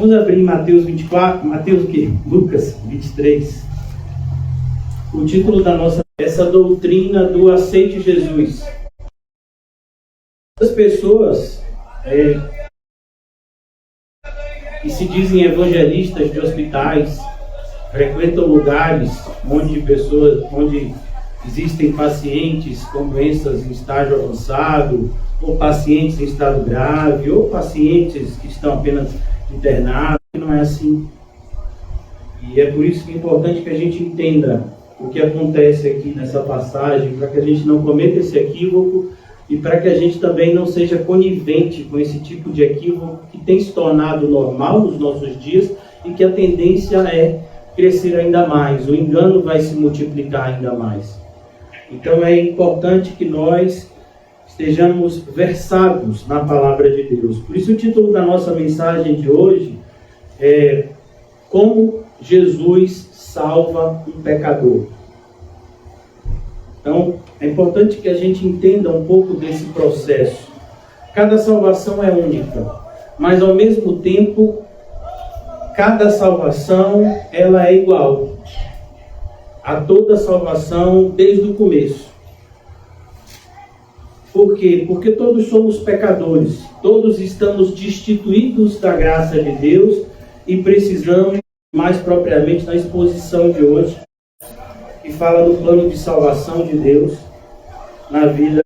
Vamos abrir Mateus 24, Mateus o quê? Lucas 23. O título da nossa, essa doutrina do aceite Jesus. As pessoas que se dizem evangelistas de hospitais, frequentam lugares onde existem pacientes com doenças em estágio avançado, ou pacientes em estado grave, ou pacientes que estão apenas internados. Não é assim. E é por isso que é importante que a gente entenda o que acontece aqui nessa passagem, para que a gente não cometa esse equívoco e para que a gente também não seja conivente com esse tipo de equívoco que tem se tornado normal nos nossos dias e que a tendência é crescer ainda mais. O engano vai se multiplicar ainda mais. Então é importante que nós estejamos versados na palavra de Deus. Por isso o título da nossa mensagem de hoje é Como Jesus salva um pecador. Então é importante que a gente entenda um pouco desse processo. Cada salvação é única, mas ao mesmo tempo cada salvação ela é igual a toda salvação desde o começo. Por quê? Porque todos somos pecadores, todos estamos destituídos da graça de Deus e precisamos, mais propriamente na exposição de hoje, que fala do plano de salvação de Deus na vida.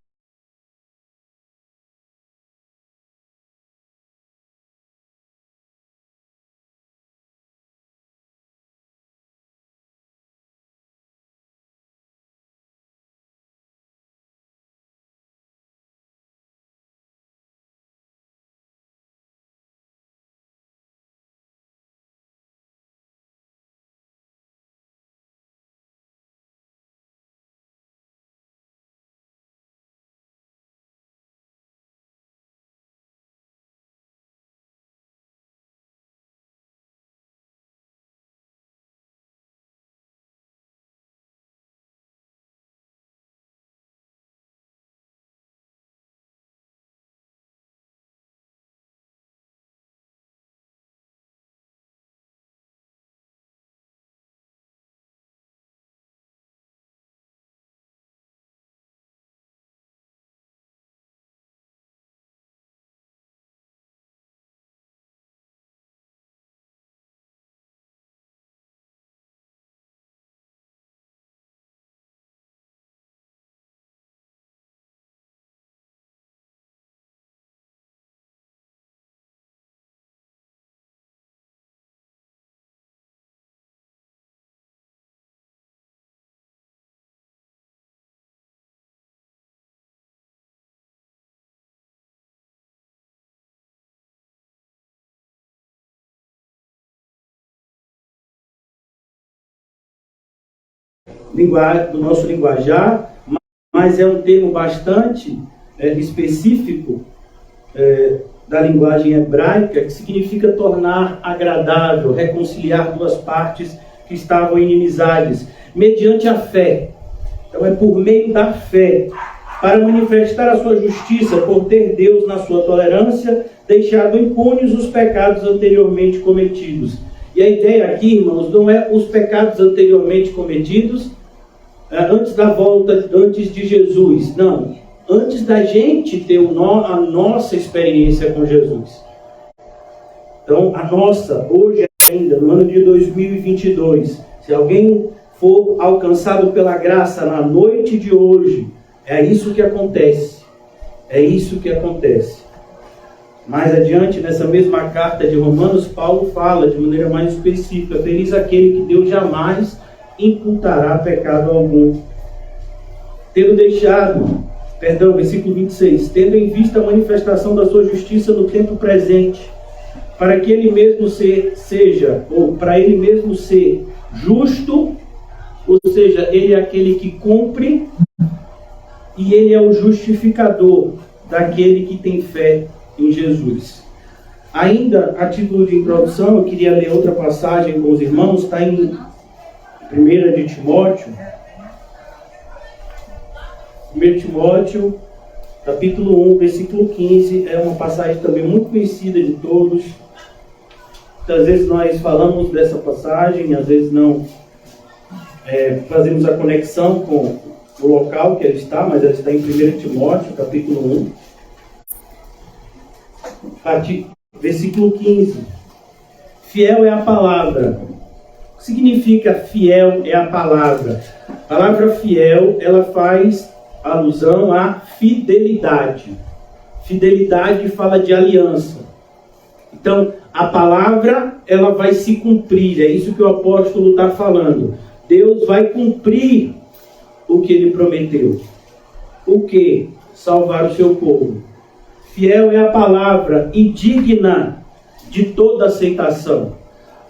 Do nosso linguajar, mas é um termo bastante específico da linguagem hebraica, que significa tornar agradável, reconciliar duas partes que estavam inimizades, mediante a fé. Então é por meio da fé, para manifestar a sua justiça, por ter Deus na sua tolerância deixado impunes os pecados anteriormente cometidos. E a ideia aqui, irmãos, não é os pecados anteriormente cometidos antes da volta, antes de Jesus. Não. Antes da gente ter a nossa experiência com Jesus. Então, a nossa, hoje ainda, no ano de 2022, se alguém for alcançado pela graça na noite de hoje, é isso que acontece. É isso que acontece. Mais adiante, nessa mesma carta de Romanos, Paulo fala de maneira mais específica: feliz aquele que Deus jamais imputará pecado algum. Versículo 26, tendo em vista a manifestação da sua justiça no tempo presente, para que ele mesmo para ele mesmo ser justo, ou seja, ele é aquele que cumpre, e ele é o justificador daquele que tem fé em Jesus. Ainda, a título de introdução, eu queria ler outra passagem com os irmãos, está em 1 de Timóteo. 1 Timóteo, capítulo 1, versículo 15, é uma passagem também muito conhecida de todos. Muitas vezes nós falamos dessa passagem, às vezes não fazemos a conexão com o local que ela está, mas ela está em 1 Timóteo, capítulo 1, versículo 15. Fiel é a palavra. O que significa fiel é a palavra? A palavra fiel, ela faz alusão à fidelidade. Fidelidade fala de aliança. Então, a palavra, ela vai se cumprir. É isso que o apóstolo está falando. Deus vai cumprir o que ele prometeu. O que? Salvar o seu povo. Fiel é a palavra e digna de toda aceitação.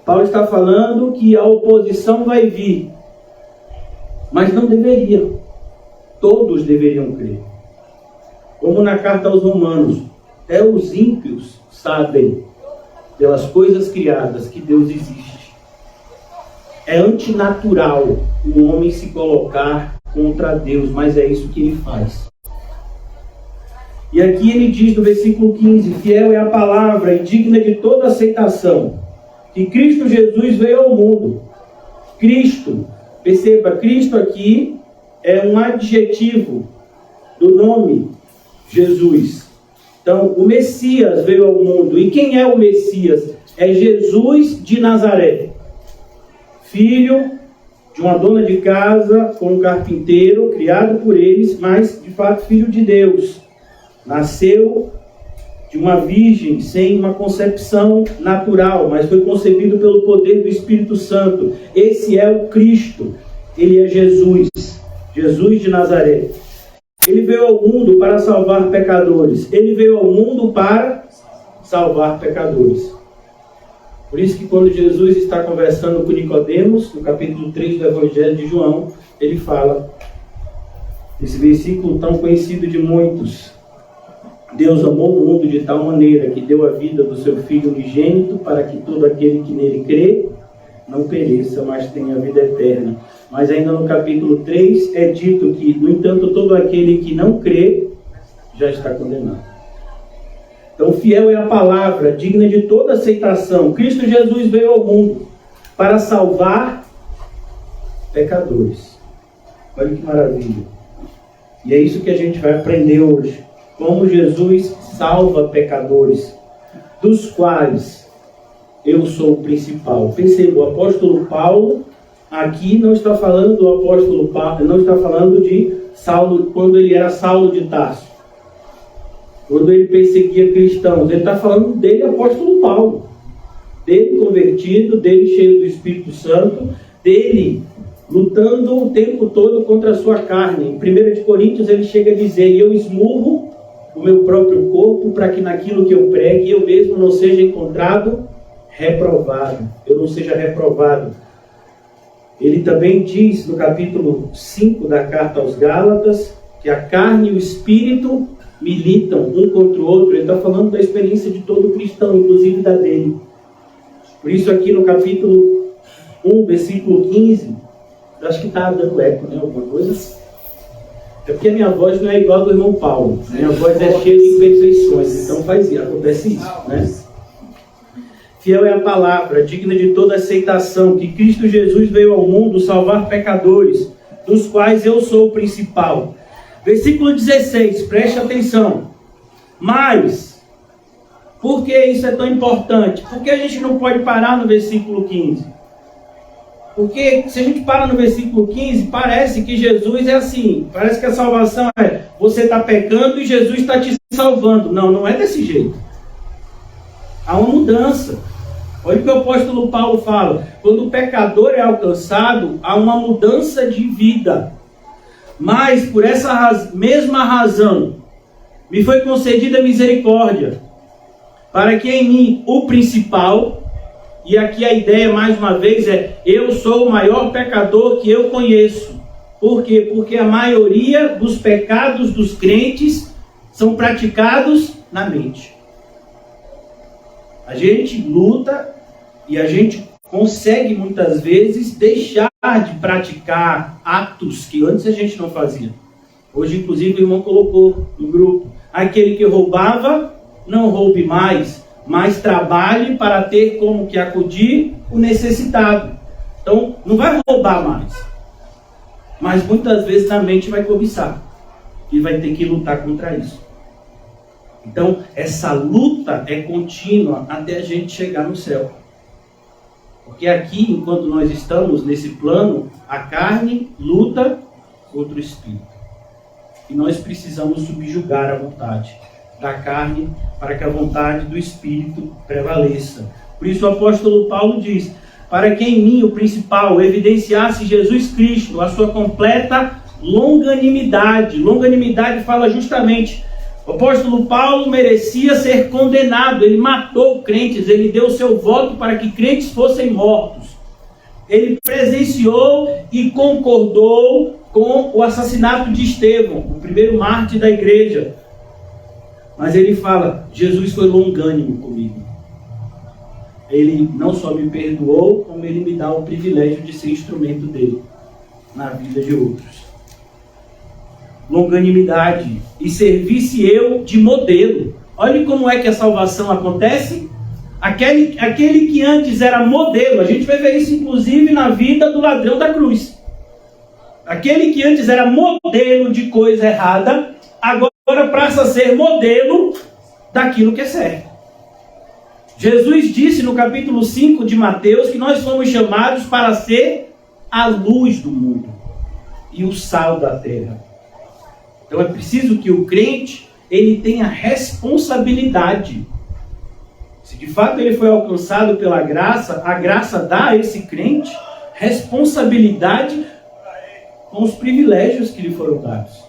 Paulo está falando que a oposição vai vir, mas não deveria. Todos deveriam crer. Como na carta aos Romanos, até os ímpios sabem, pelas coisas criadas, que Deus existe. É antinatural o homem se colocar contra Deus, mas é isso que ele faz. E aqui ele diz no versículo 15: fiel é a palavra e digna de toda aceitação, que Cristo Jesus veio ao mundo. Cristo, perceba, Cristo aqui é um adjetivo do nome Jesus. Então, o Messias veio ao mundo. E quem é o Messias? É Jesus de Nazaré, filho de uma dona de casa com um carpinteiro, criado por eles, mas de fato filho de Deus. Nasceu de uma virgem sem uma concepção natural, mas foi concebido pelo poder do Espírito Santo. Esse é o Cristo. Ele é Jesus, Jesus de Nazaré. Ele veio ao mundo para salvar pecadores. Ele veio ao mundo para salvar pecadores. Por isso que quando Jesus está conversando com Nicodemos, no capítulo 3 do Evangelho de João, ele fala, esse versículo tão conhecido de muitos: Deus amou o mundo de tal maneira que deu a vida do seu Filho unigênito, para que todo aquele que nele crê não pereça, mas tenha vida eterna. Mas ainda no capítulo 3 é dito que, no entanto, todo aquele que não crê já está condenado. Então, fiel é a palavra, digna de toda aceitação. Cristo Jesus veio ao mundo para salvar pecadores. Olha que maravilha. E é isso que a gente vai aprender hoje. Como Jesus salva pecadores, dos quais eu sou o principal. Perceba, o apóstolo Paulo aqui não está falando do apóstolo Paulo, não está falando de Saulo, quando ele era Saulo de Tarso, quando ele perseguia cristãos. Ele está falando dele, apóstolo Paulo, dele convertido, dele cheio do Espírito Santo, dele lutando o tempo todo contra a sua carne. Em 1 Coríntios ele chega a dizer: eu esmurro o meu próprio corpo para que naquilo que eu pregue eu mesmo não seja encontrado reprovado, eu não seja reprovado. Ele também diz no capítulo 5 da carta aos Gálatas que a carne e o espírito militam um contra o outro. Ele está falando da experiência de todo cristão, inclusive da dele. Por isso aqui no capítulo 1, versículo 15, acho que está dando eco, né? Alguma coisa? É porque a minha voz não é igual a do irmão Paulo. Minha voz é cheia de imperfeições, então acontece isso, né? Fiel é a palavra, digna de toda aceitação, que Cristo Jesus veio ao mundo salvar pecadores, dos quais eu sou o principal. Versículo 16, preste atenção. Mas, por que isso é tão importante? Porque a gente não pode parar no versículo 15. Porque se a gente para no versículo 15, parece que Jesus é assim. Parece que a salvação é: você está pecando e Jesus está te salvando. Não, não é desse jeito. Há uma mudança. Olha o que o apóstolo Paulo fala: quando o pecador é alcançado, há uma mudança de vida. Mas por essa mesma razão me foi concedida misericórdia, para que em mim o principal, e aqui a ideia mais uma vez é: eu sou o maior pecador que eu conheço. Por quê? Porque a maioria dos pecados dos crentes são praticados na mente. A gente luta e a gente consegue muitas vezes deixar de praticar atos que antes a gente não fazia. Hoje, inclusive, o irmão colocou no grupo: aquele que roubava, não roube mais. mas trabalhe para ter como que acudir o necessitado. Então, não vai roubar mais, mas muitas vezes na mente vai cobiçar e vai ter que lutar contra isso. Então, essa luta é contínua até a gente chegar no céu. Porque aqui, enquanto nós estamos nesse plano, a carne luta contra o espírito. E nós precisamos subjugar a vontade da carne para que a vontade do espírito prevaleça. Por isso o apóstolo Paulo diz: para que em mim o principal evidenciasse Jesus Cristo, a sua completa longanimidade. Longanimidade fala justamente, o apóstolo Paulo merecia ser condenado, ele matou crentes, ele deu seu voto para que crentes fossem mortos. Ele presenciou e concordou com o assassinato de Estevão, o primeiro mártir da igreja. Mas ele fala: Jesus foi longânimo comigo. Ele não só me perdoou, como ele me dá o privilégio de ser instrumento dele na vida de outros. Longanimidade. E servisse eu de modelo. Olha como é que a salvação acontece. Aquele que antes era modelo, a gente vai ver isso inclusive na vida do ladrão da cruz. Aquele que antes era modelo de coisa errada, agora passa a ser modelo daquilo que é certo. Jesus disse no capítulo 5 de Mateus que nós fomos chamados para ser a luz do mundo e o sal da terra. Então é preciso que o crente ele tenha responsabilidade. Se de fato ele foi alcançado pela graça, a graça dá a esse crente responsabilidade com os privilégios que lhe foram dados.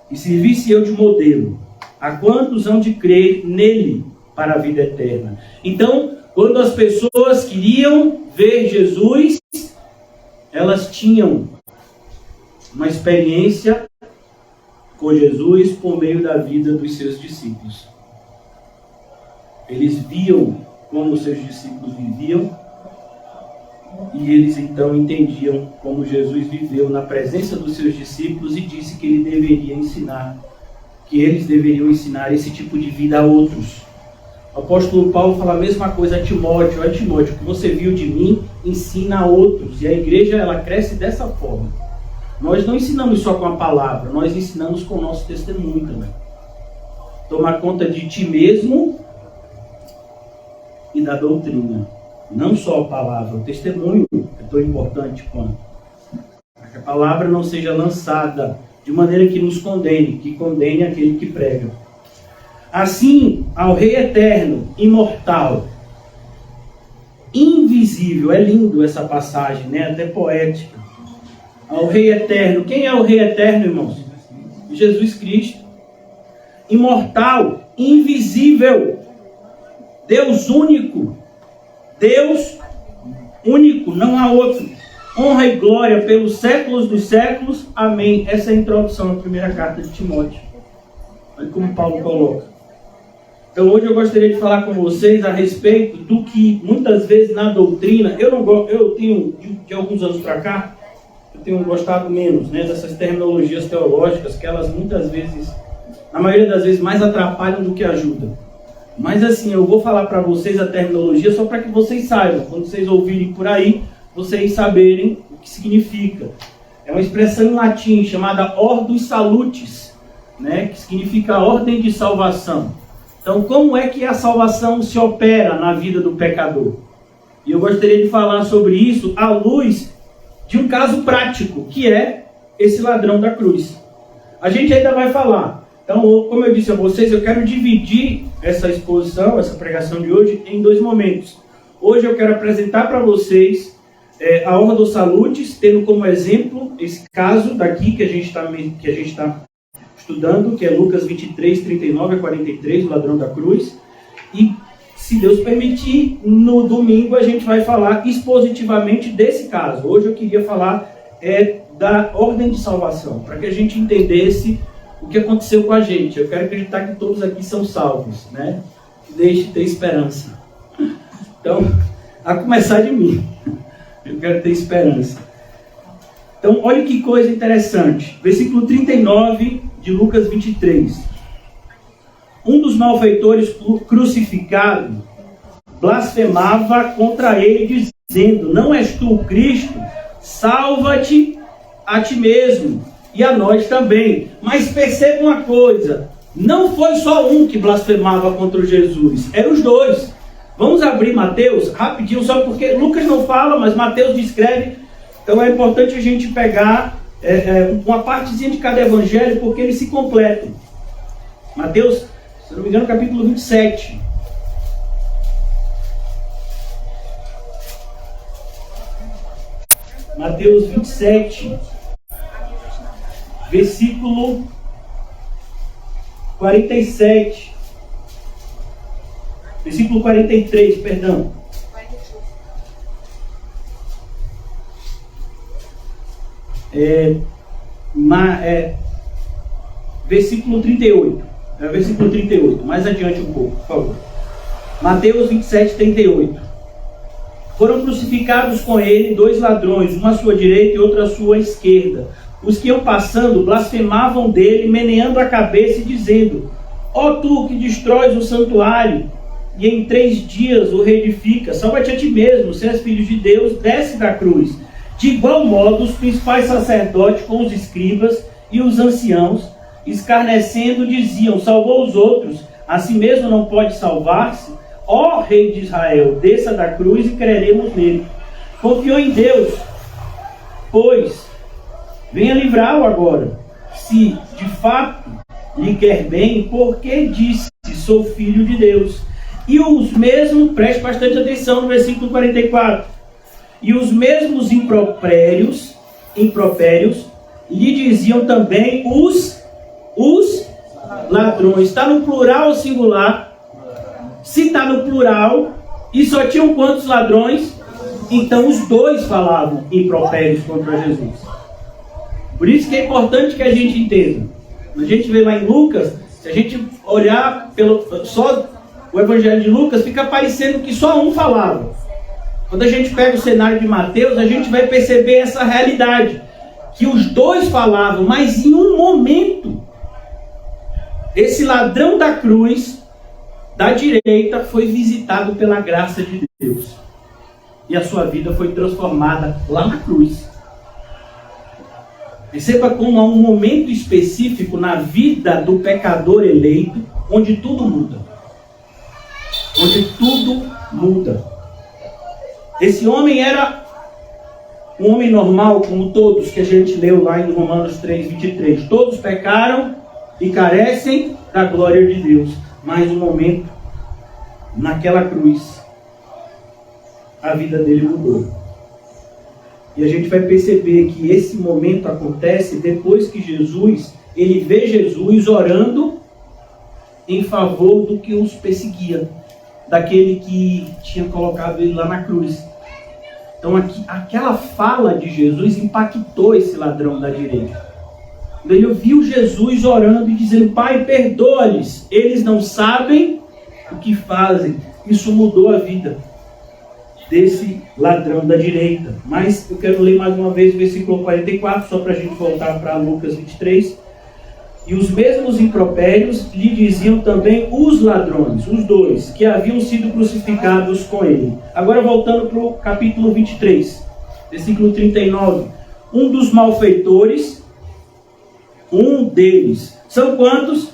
E servisse eu de modelo a quantos hão de crer nele para a vida eterna. Então, quando as pessoas queriam ver Jesus, elas tinham uma experiência com Jesus por meio da vida dos seus discípulos. Eles viam como os seus discípulos viviam e eles então entendiam como Jesus viveu na presença dos seus discípulos e disse que ele deveria ensinar, que eles deveriam ensinar esse tipo de vida a outros. O apóstolo Paulo fala a mesma coisa a Timóteo: olha, Timóteo, o que você viu de mim, ensina a outros. E a igreja ela cresce dessa forma. Nós não ensinamos só com a palavra, nós ensinamos com o nosso testemunho também. Tomar conta de ti mesmo e da doutrina. Não só a palavra, o testemunho é tão importante quanto. Para que a palavra não seja lançada de maneira que nos condene, que condene aquele que prega. Assim, ao Rei eterno, imortal, invisível, é lindo essa passagem, né? Até poética. Ao Rei eterno, quem é o Rei eterno, irmãos? Jesus Cristo. Imortal, invisível, Deus único, não há outro. Honra e glória pelos séculos dos séculos. Amém. Essa é a introdução à primeira carta de Timóteo. Olha como Paulo coloca. Então hoje eu gostaria de falar com vocês a respeito do que muitas vezes na doutrina, eu tenho de alguns anos para cá, eu tenho gostado menos, né, dessas terminologias teológicas, que elas muitas vezes, na maioria das vezes, mais atrapalham do que ajudam. Mas assim, eu vou falar para vocês a terminologia só para que vocês saibam, quando vocês ouvirem por aí, vocês saberem o que significa. É uma expressão em latim chamada Ordus Salutis, né, que significa ordem de salvação. Então, como é que a salvação se opera na vida do pecador? E eu gostaria de falar sobre isso à luz de um caso prático, que é esse ladrão da cruz. A gente ainda vai falar. Então, como eu disse a vocês, eu quero dividir essa exposição, essa pregação de hoje, em dois momentos. Hoje eu quero apresentar para vocês a Ordus Salutis, tendo como exemplo esse caso daqui que a gente está estudando, que é Lucas 23, 39 a 43, o ladrão da cruz. E, se Deus permitir, no domingo a gente vai falar expositivamente desse caso. Hoje eu queria falar da ordem de salvação, para que a gente entendesse o que aconteceu com a gente. Eu quero acreditar que todos aqui são salvos, né? Deixe ter esperança. Então, a começar de mim, eu quero ter esperança. Então, olha que coisa interessante. Versículo 39 de Lucas 23. um dos malfeitores crucificado blasfemava contra ele, dizendo: não és tu o Cristo? Salva-te a ti mesmo e a nós também. Mas perceba uma coisa, não foi só um que blasfemava contra Jesus, eram os dois. Vamos abrir Mateus rapidinho, só porque Lucas não fala, mas Mateus descreve. Então é importante a gente pegar uma partezinha de cada evangelho, porque eles se completam. Mateus, se não me engano, capítulo 27. Mateus 27, versículo 47. Versículo 43, perdão. Versículo 38. Versículo 38. Mais adiante um pouco, por favor. Mateus 27, 38. Foram crucificados com ele 2 ladrões, um à sua direita e outro à sua esquerda. Os que iam passando blasfemavam dele, meneando a cabeça e dizendo: ó tu que destróis o santuário e em 3 dias o reedifica, salva-te a ti mesmo, se és filho de Deus, desce da cruz. De igual modo, os principais sacerdotes com os escribas e os anciãos, escarnecendo, diziam: salvou os outros, a si mesmo não pode salvar-se? Ó Rei de Israel, desça da cruz e creremos nele. Confiou em Deus, pois venha livrá-lo agora, se de fato lhe quer bem, porque disse: sou filho de Deus. E os mesmos, preste bastante atenção no versículo 44, e os mesmos impropérios lhe diziam também os ladrões. Está no plural ou singular? Se está no plural, e só tinham quantos ladrões? Então os dois falavam impropérios contra Jesus. Por isso que é importante que a gente entenda. A gente vê lá em Lucas, se a gente olhar só o evangelho de Lucas, fica parecendo que só um falava. Quando a gente pega o cenário de Mateus, a gente vai perceber essa realidade, que os dois falavam, mas em um momento, esse ladrão da cruz, da direita, foi visitado pela graça de Deus. E a sua vida foi transformada lá na cruz. Perceba como há um momento específico na vida do pecador eleito, onde tudo muda. Onde tudo muda. Esse homem era um homem normal, como todos que a gente leu lá em Romanos 3, 23. Todos pecaram e carecem da glória de Deus. Mas um momento, naquela cruz, a vida dele mudou. E a gente vai perceber que esse momento acontece depois que ele vê Jesus orando em favor do que os perseguia, daquele que tinha colocado ele lá na cruz. Então aquela fala de Jesus impactou esse ladrão da direita. Ele ouviu Jesus orando e dizendo: Pai, perdoa-lhes, eles não sabem o que fazem. Isso mudou a vida desse ladrão da direita. Mas eu quero ler mais uma vez o versículo 44, só para a gente voltar para Lucas 23. E os mesmos impropérios lhe diziam também os ladrões, os dois, que haviam sido crucificados com ele. Agora voltando para o capítulo 23, versículo 39. Um dos malfeitores, um deles. São quantos?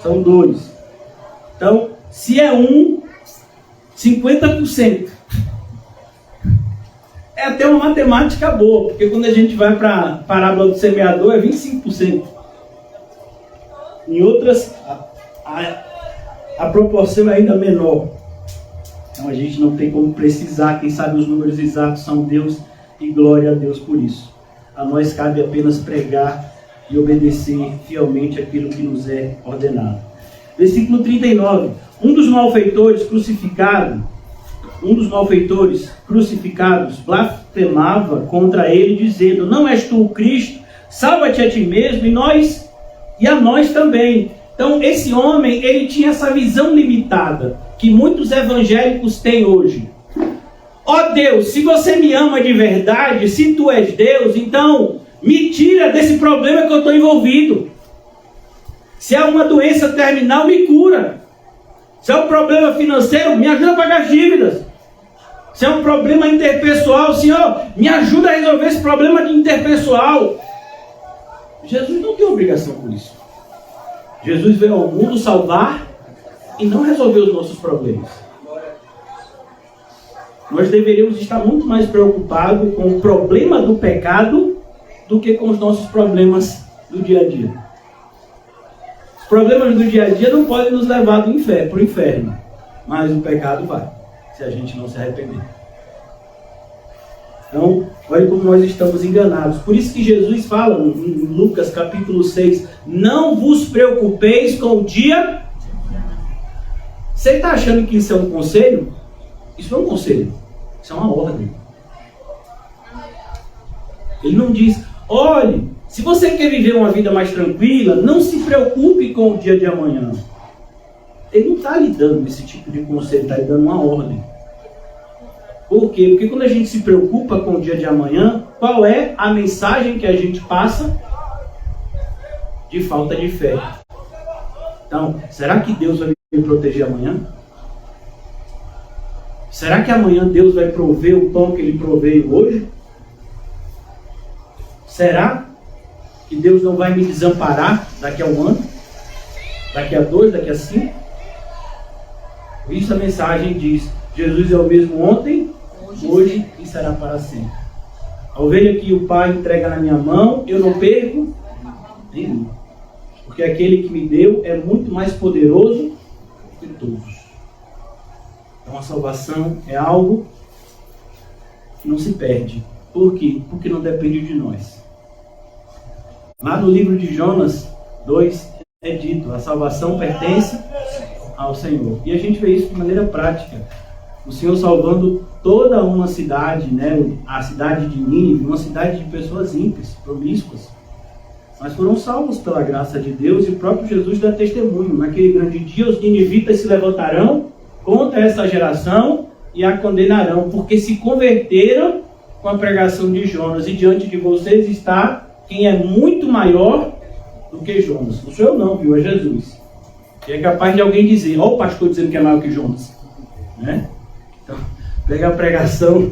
São 2. Então, se é 50%. É até uma matemática boa, porque quando a gente vai para a parábola do semeador, é 25%. Em outras, a proporção é ainda menor. Então a gente não tem como precisar. Quem sabe os números exatos são Deus, e glória a Deus por isso. A nós cabe apenas pregar e obedecer fielmente aquilo que nos é ordenado. Versículo 39. Um dos malfeitores crucificados blasfemava contra ele, dizendo: não és tu o Cristo? Salva-te a ti mesmo e a nós também. Então esse homem, ele tinha essa visão limitada que muitos evangélicos têm hoje. Ó Deus, se você me ama de verdade, se tu és Deus, então me tira desse problema que eu estou envolvido. Se é uma doença terminal, me cura. Se é um problema financeiro, me ajuda a pagar as dívidas. Se é um problema interpessoal, Senhor, me ajuda a resolver esse problema de interpessoal. Jesus não tem obrigação por isso. Jesus veio ao mundo salvar e não resolver os nossos problemas. Nós deveríamos estar muito mais preocupados com o problema do pecado do que com os nossos problemas do dia a dia. Os problemas do dia a dia não podem nos levar para o inferno, mas o pecado vai, se a gente não se arrepender. Então, olha como nós estamos enganados. Por isso que Jesus fala em Lucas capítulo 6, não vos preocupeis com o dia. Você está achando que isso é um conselho? Isso não é um conselho, isso é uma ordem. Ele não diz, olhe, se você quer viver uma vida mais tranquila, não se preocupe com o dia de amanhã. Ele não está lhe dando esse tipo de conselho, está lhe dando uma ordem. Por quê? Porque quando a gente se preocupa com o dia de amanhã, qual é a mensagem que a gente passa? De falta de fé. Então, será que Deus vai me proteger amanhã? Será que amanhã Deus vai prover o pão que Ele proveio hoje? Será que Deus não vai me desamparar daqui a um ano? Daqui a 2, daqui a 5? Por isso a mensagem diz, Jesus é o mesmo ontem, hoje e será para sempre. A ovelha que o Pai entrega na minha mão, eu não perco nenhum. Porque aquele que me deu é muito mais poderoso que todos. Então a salvação é algo que não se perde. Por quê? Porque não depende de nós. Lá no livro de Jonas 2 é dito, a salvação pertence ao Senhor. E a gente vê isso de maneira prática. O Senhor salvando toda uma cidade, né? A cidade de Nínive, uma cidade de pessoas ímpias, promíscuas. Mas foram salvos pela graça de Deus e o próprio Jesus dá testemunho. Naquele grande dia os ninivitas se levantarão contra essa geração e a condenarão, porque se converteram com a pregação de Jonas. E diante de vocês está quem é muito maior do que Jonas. Não sou eu não, viu? É Jesus. E é capaz de alguém dizer, ó o pastor dizendo que é maior que Jonas. Né? Então, pega a pregação.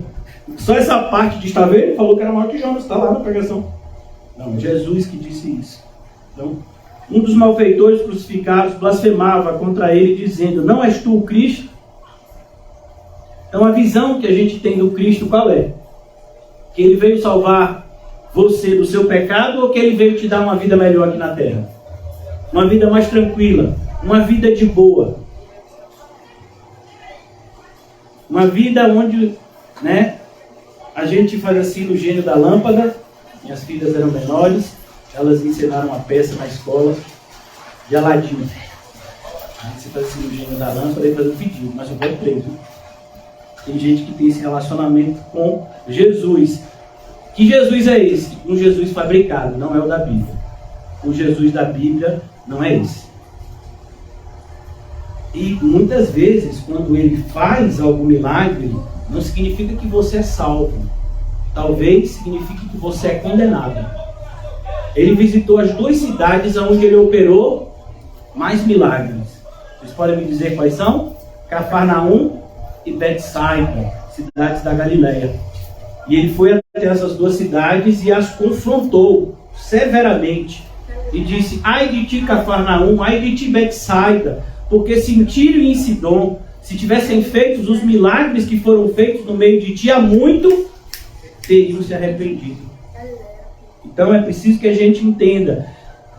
Só essa parte de estar vendo, ele falou que era maior que Jonas. Está lá na pregação. Não, é Jesus que disse isso. Então, um dos malfeitores crucificados blasfemava contra ele, dizendo, não és tu o Cristo? Então a visão que a gente tem do Cristo qual é? Que ele veio salvar você do seu pecado ou que ele veio te dar uma vida melhor aqui na terra? Uma vida mais tranquila, uma vida de boa. Uma vida onde, né, a gente faz assim no gênio da lâmpada. Minhas filhas eram menores, elas ensinaram uma peça na escola de Aladim. A gente faz assim no gênio da lâmpada e faz um pedido, mas eu vou preso. Tem gente que tem esse relacionamento com Jesus. Que Jesus é esse? Um Jesus fabricado, não é o da Bíblia. O Jesus da Bíblia não é esse. E muitas vezes, quando ele faz algum milagre, não significa que você é salvo. Talvez signifique que você é condenado. Ele visitou as 2 cidades onde ele operou mais milagres. Vocês podem me dizer quais são? Cafarnaum e Betsaida, cidades da Galileia. E ele foi até essas 2 cidades e as confrontou severamente. E disse, ai de ti Cafarnaum, ai de ti Betsaida, porque se em Tiro e em Sidom, se tivessem feito os milagres que foram feitos no meio de ti há muito, teriam se arrependido. Então é preciso que a gente entenda.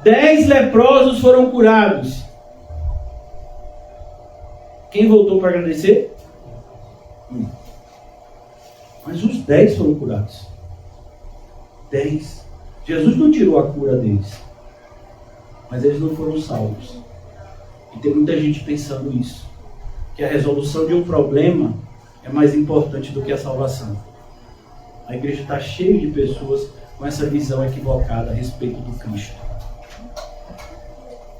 10 leprosos foram curados. Quem voltou para agradecer? Mas os 10 foram curados. 10. Jesus não tirou a cura deles. Mas eles não foram salvos. E tem muita gente pensando isso. Que a resolução de um problema é mais importante do que a salvação. A igreja está cheia de pessoas com essa visão equivocada a respeito do Cristo.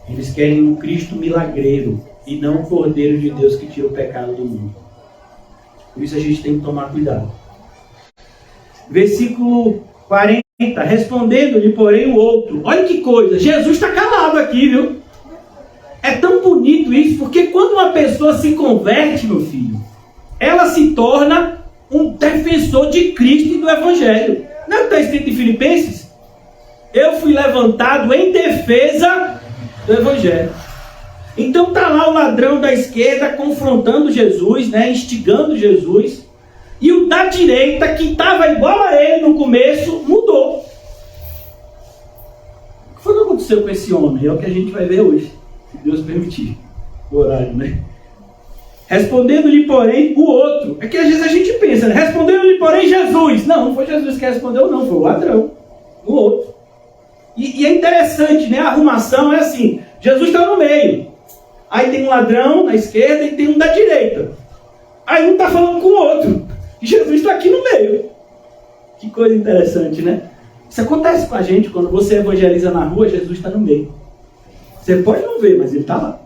Eles querem um Cristo milagreiro e não o Cordeiro de Deus que tira o pecado do mundo. Por isso a gente tem que tomar cuidado. Versículo 40. Respondendo-lhe, porém, o outro. Olha que coisa. Jesus está calado aqui, viu? É tão bonito isso, porque quando uma pessoa se converte, meu filho, ela se torna um defensor de Cristo e do Evangelho. Não é o que está escrito em Filipenses? Eu fui levantado em defesa do Evangelho. Então está lá o ladrão da esquerda confrontando Jesus, né, instigando Jesus. E o da direita, que estava igual a ele no começo, mudou. O que foi que aconteceu com esse homem? É o que a gente vai ver hoje, se Deus permitir. O horário, né? Respondendo-lhe, porém, o outro. É que às vezes a gente pensa, né? Respondendo-lhe, porém, Jesus. Não, não foi Jesus que respondeu, não. Foi o ladrão. O outro. E é interessante, né? A arrumação é assim. Jesus está no meio. Aí tem um ladrão na esquerda e tem um da direita. Aí um está falando com o outro. E Jesus está aqui no meio. Que coisa interessante, né? Isso acontece com a gente quando você evangeliza na rua, Jesus está no meio. Você pode não ver, mas ele está lá.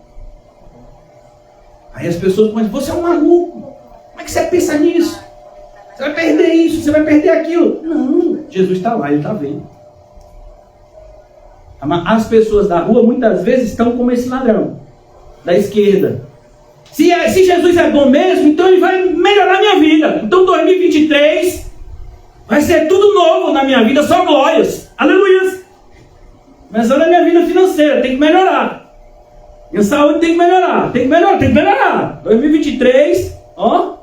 Aí as pessoas podem dizer, você é um maluco. Como é que você pensa nisso? Você vai perder isso, você vai perder aquilo. Não, Jesus está lá, ele está vendo. As pessoas da rua muitas vezes estão como esse ladrão da esquerda. Se Jesus é bom mesmo, então ele vai melhorar a minha vida. Então 2023 vai ser tudo novo na minha vida, só glórias. Aleluia. Mas olha a minha vida financeira, tem que melhorar. Minha saúde tem que melhorar, tem que melhorar, tem que melhorar. 2023, ó.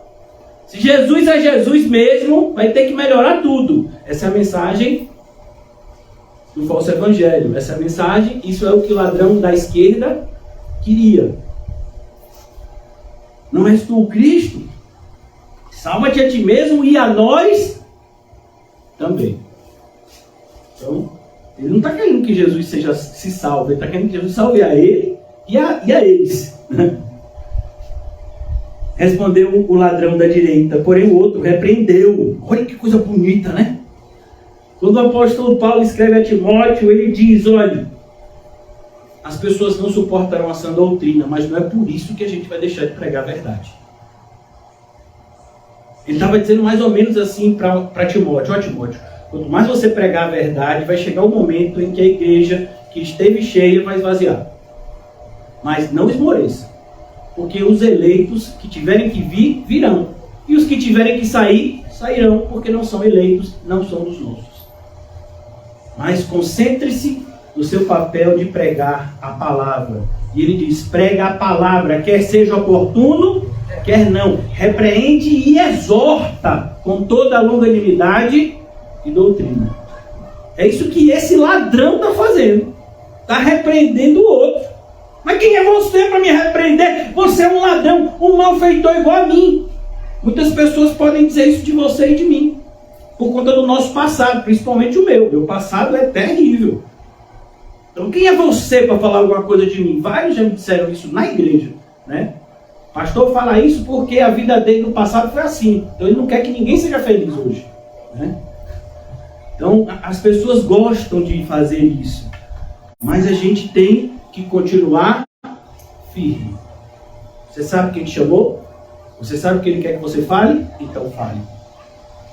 Se Jesus é Jesus mesmo, vai ter que melhorar tudo. Essa é a mensagem do falso evangelho. Essa é a mensagem, isso é o que o ladrão da esquerda queria. Não és tu o Cristo? Salva-te a ti mesmo e a nós também. Então, ele não está querendo que Jesus se salve, ele está querendo que Jesus salve a ele e a eles. Respondeu o ladrão da direita, porém o outro repreendeu. Olha que coisa bonita, né? Quando o apóstolo Paulo escreve a Timóteo, ele diz, olha, as pessoas não suportarão a sã doutrina, mas não é por isso que a gente vai deixar de pregar a verdade. Ele estava dizendo mais ou menos assim para Timóteo, ó Timóteo, quanto mais você pregar a verdade, vai chegar o momento em que a igreja que esteve cheia vai esvaziar. Mas não esmoreça, porque os eleitos que tiverem que vir, virão. E os que tiverem que sair, sairão, porque não são eleitos, não são dos nossos. Mas concentre-se no seu papel de pregar a palavra. E ele diz, prega a palavra, quer seja oportuno, quer não. Repreende e exorta com toda a longanimidade e doutrina. É isso que esse ladrão está fazendo. Está repreendendo o outro. Mas quem é você para me repreender? Você é um ladrão, um malfeitor igual a mim. Muitas pessoas podem dizer isso de você e de mim. Por conta do nosso passado, principalmente o meu. Meu passado é terrível. Então quem é você para falar alguma coisa de mim? Vários já me disseram isso na igreja, né? O pastor fala isso porque a vida dele no passado foi assim. Então ele não quer que ninguém seja feliz hoje, né? Então as pessoas gostam de fazer isso. Mas a gente tem que continuar firme. Você sabe quem te chamou? Você sabe o que ele quer que você fale? Então fale.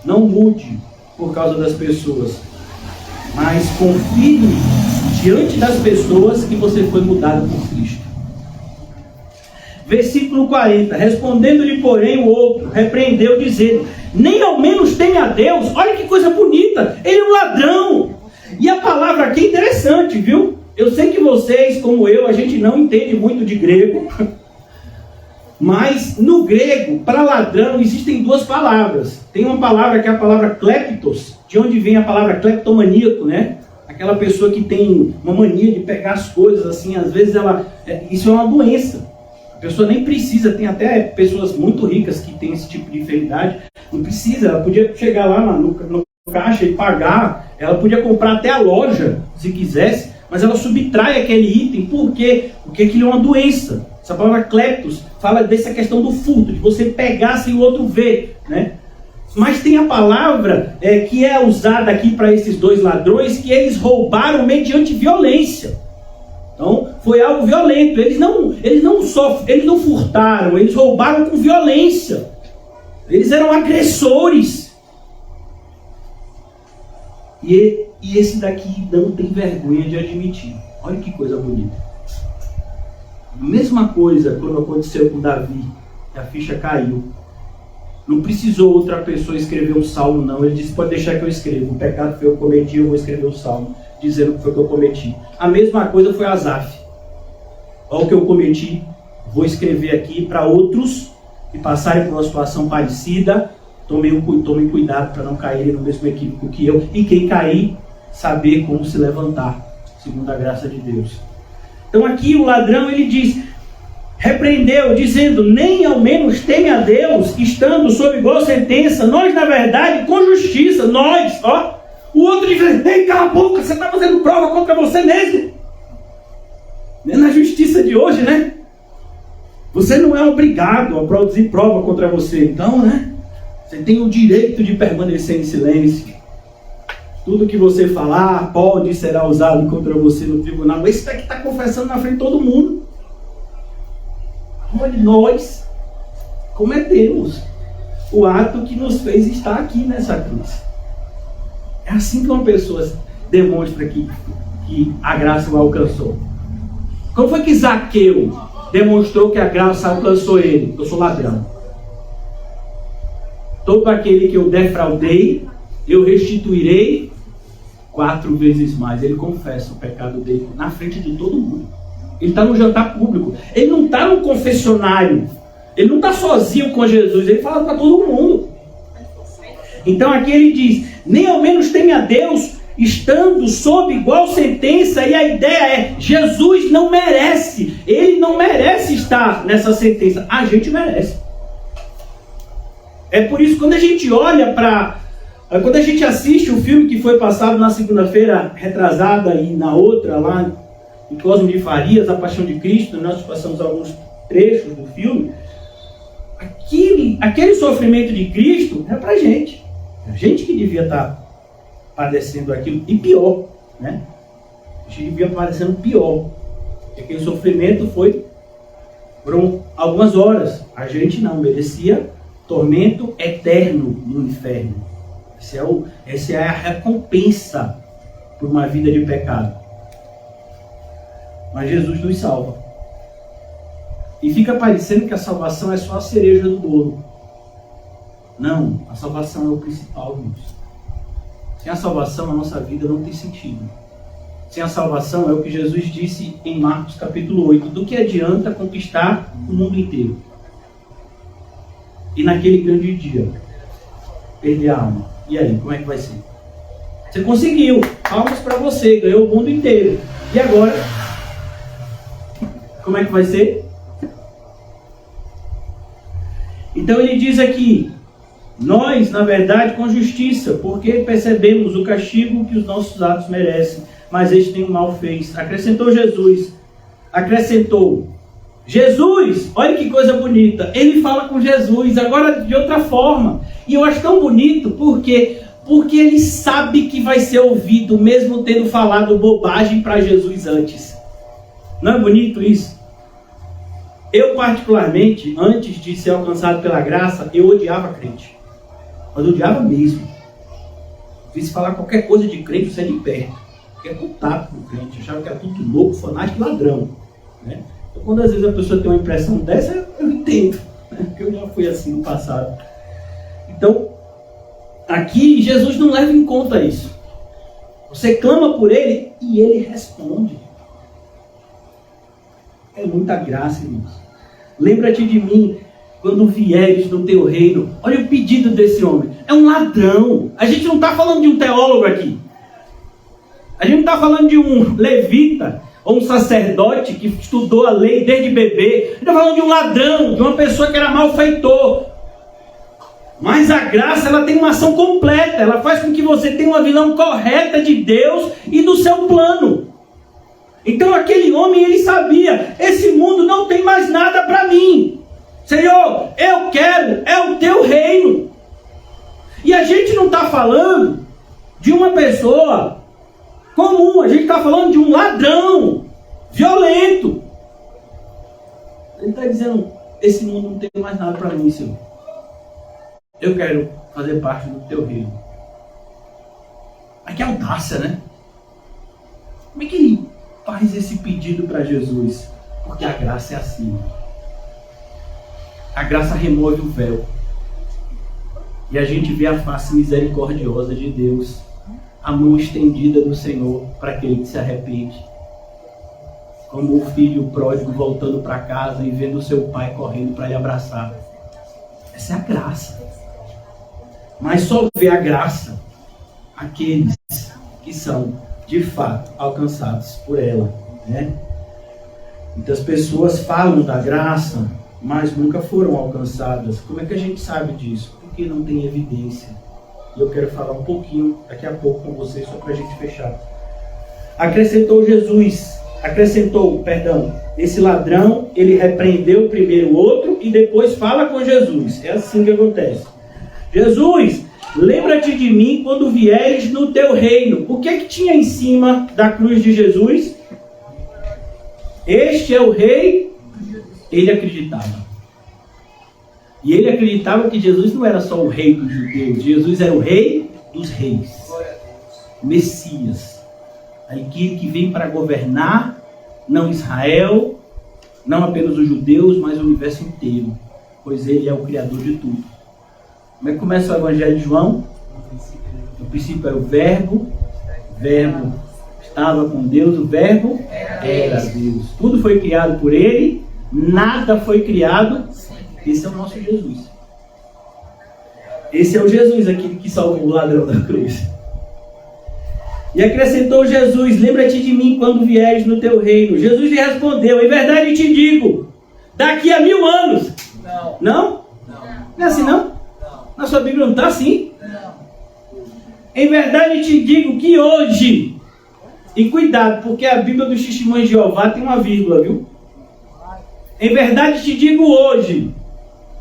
Não mude por causa das pessoas, mas confirme diante das pessoas que você foi mudado por Cristo. Versículo 40. Respondendo-lhe, porém, o outro repreendeu, dizendo, nem ao menos teme a Deus. Olha que coisa bonita. Ele é um ladrão. E a palavra aqui é interessante, viu? Eu sei que vocês, como eu, a gente não entende muito de grego. Mas no grego, para ladrão, existem duas palavras. Tem uma palavra que é a palavra kleptos, de onde vem a palavra kleptomaníaco, né? Aquela pessoa que tem uma mania de pegar as coisas assim, às vezes isso é uma doença. A pessoa nem precisa, tem até pessoas muito ricas que têm esse tipo de enfermidade. Não precisa, ela podia chegar lá no caixa e pagar, ela podia comprar até a loja, se quisesse, mas ela subtrai aquele item, por quê? Porque aquilo é uma doença. Essa palavra kleptos fala dessa questão do furto, de você pegar sem o outro ver, né? Mas tem a palavra que é usada aqui para esses dois ladrões, que eles roubaram mediante violência. Então, foi algo violento. Eles não furtaram, eles roubaram com violência. Eles eram agressores. E esse daqui não tem vergonha de admitir. Olha que coisa bonita. Mesma coisa quando aconteceu com Davi, a ficha caiu. Não precisou outra pessoa escrever um salmo, não. Ele disse, pode deixar que eu escreva. O pecado que eu cometi, eu vou escrever um salmo, dizendo o que foi que eu cometi. A mesma coisa foi Asaf. Olha o que eu cometi, vou escrever aqui para outros que passarem por uma situação parecida. Tomem cuidado para não caírem no mesmo equívoco que eu. E quem cair, saber como se levantar, segundo a graça de Deus. Então aqui o ladrão, ele diz, repreendeu, dizendo, nem ao menos teme a Deus, estando sob igual sentença, nós na verdade com justiça, nós, ó. O outro diz, ei, cala a boca, você está fazendo prova contra você mesmo. Na justiça de hoje, né? Você não é obrigado a produzir prova contra você, então, né? Você tem o direito de permanecer em silêncio. Tudo que você falar pode e será usado contra você no tribunal. Esse daqui está confessando na frente de todo mundo. Olha, nós cometemos o ato que nos fez estar aqui nessa cruz. É assim que uma pessoa demonstra que a graça o alcançou. Como foi que Zaqueu demonstrou que a graça alcançou ele? Eu sou ladrão. Todo aquele que eu defraudei, eu restituirei 4 vezes mais. Ele confessa o pecado dele na frente de todo mundo. Ele está no jantar público. Ele não está no confessionário. Ele não está sozinho com Jesus. Ele fala para todo mundo. Então aqui ele diz, nem ao menos teme a Deus, estando sob igual sentença. E a ideia é, Jesus não merece. Ele não merece estar nessa sentença. A gente merece. É por isso que quando a gente olha quando a gente assiste o filme que foi passado na segunda-feira retrasada e na outra lá em Cosme de Farias, A Paixão de Cristo, nós passamos alguns trechos do filme, aquele sofrimento de Cristo é pra gente. É a gente que devia estar padecendo aquilo, e pior, né? A gente devia estar padecendo pior. Aquele sofrimento foram algumas horas. A gente não merecia tormento eterno no inferno. Essa é a recompensa por uma vida de pecado. Mas Jesus nos salva. E fica parecendo que a salvação é só a cereja do bolo. Não, a salvação é o principal, irmãos. Sem a salvação, a nossa vida não tem sentido. Sem a salvação, é o que Jesus disse em Marcos capítulo 8. Do que adianta conquistar o mundo inteiro? E naquele grande dia, perder a alma. E aí, como é que vai ser? Você conseguiu. Palmas para você. Ganhou o mundo inteiro. E agora? Como é que vai ser? Então ele diz aqui, nós, na verdade, com justiça, porque percebemos o castigo que os nossos atos merecem, mas este nenhum mal fez. Acrescentou Jesus. Jesus, olha que coisa bonita. Ele fala com Jesus, agora de outra forma. E eu acho tão bonito, porque ele sabe que vai ser ouvido, mesmo tendo falado bobagem para Jesus antes. Não é bonito isso? Eu, particularmente, antes de ser alcançado pela graça, eu odiava crente. Mas eu odiava mesmo. Se falar qualquer coisa de crente, você é de perto. Quer contato com o crente. Achava que era tudo louco, fanático e ladrão. Né? Então, quando às vezes a pessoa tem uma impressão dessa, eu entendo. Né? Porque eu já fui assim no passado. Então, aqui, Jesus não leva em conta isso. Você clama por Ele e Ele responde. É muita graça, irmãos. Lembra-te de mim quando vieres no teu reino. Olha o pedido desse homem. É um ladrão. A gente não está falando de um teólogo aqui. A gente não está falando de um levita ou um sacerdote que estudou a lei desde bebê. A gente está falando de um ladrão, de uma pessoa que era malfeitor. Mas a graça, ela tem uma ação completa. Ela faz com que você tenha uma visão correta de Deus e do seu plano. Então aquele homem, ele sabia, esse mundo não tem mais nada para mim. Senhor, eu quero, é o teu reino. E a gente não está falando de uma pessoa comum, a gente está falando de um ladrão, violento. Ele está dizendo, esse mundo não tem mais nada para mim, Senhor. Eu quero fazer parte do teu reino. Mas que audácia, né? Como é que ele faz esse pedido para Jesus? Porque a graça é assim. A graça remove o véu. E a gente vê a face misericordiosa de Deus, a mão estendida do Senhor para aquele que se arrepende. Como o filho pródigo voltando para casa e vendo o seu pai correndo para lhe abraçar. Essa é a graça. Mas só vê a graça aqueles que são, de fato, alcançados por ela, né? Muitas pessoas falam da graça, mas nunca foram alcançadas. Como é que a gente sabe disso? Porque não tem evidência. E eu quero falar um pouquinho daqui a pouco com vocês, só para a gente fechar. Esse ladrão, ele repreendeu primeiro o outro e depois fala com Jesus. É assim que acontece. Jesus, lembra-te de mim quando vieres no teu reino. O que é que tinha em cima da cruz de Jesus? Este é o rei. Ele acreditava. E ele acreditava que Jesus não era só o rei dos judeus. Jesus era o rei dos reis. Messias. Aquele que vem para governar, não Israel, não apenas os judeus, mas o universo inteiro. Pois ele é o Criador de tudo. Como é que começa o Evangelho de João? No princípio era o Verbo estava com Deus, o Verbo era Deus. Tudo foi criado por ele, nada foi criado. Esse é o nosso Jesus. Esse é o Jesus, aquele que salvou o ladrão da cruz. E acrescentou Jesus, lembra-te de mim quando vieres no teu reino. Jesus lhe respondeu, em verdade te digo, daqui a 1000 anos. Não? Não é assim não? Na sua Bíblia não está assim? Não. Em verdade te digo que hoje, e cuidado, porque a Bíblia dos Testemunhos de Jeová tem uma vírgula, viu? Em verdade te digo hoje,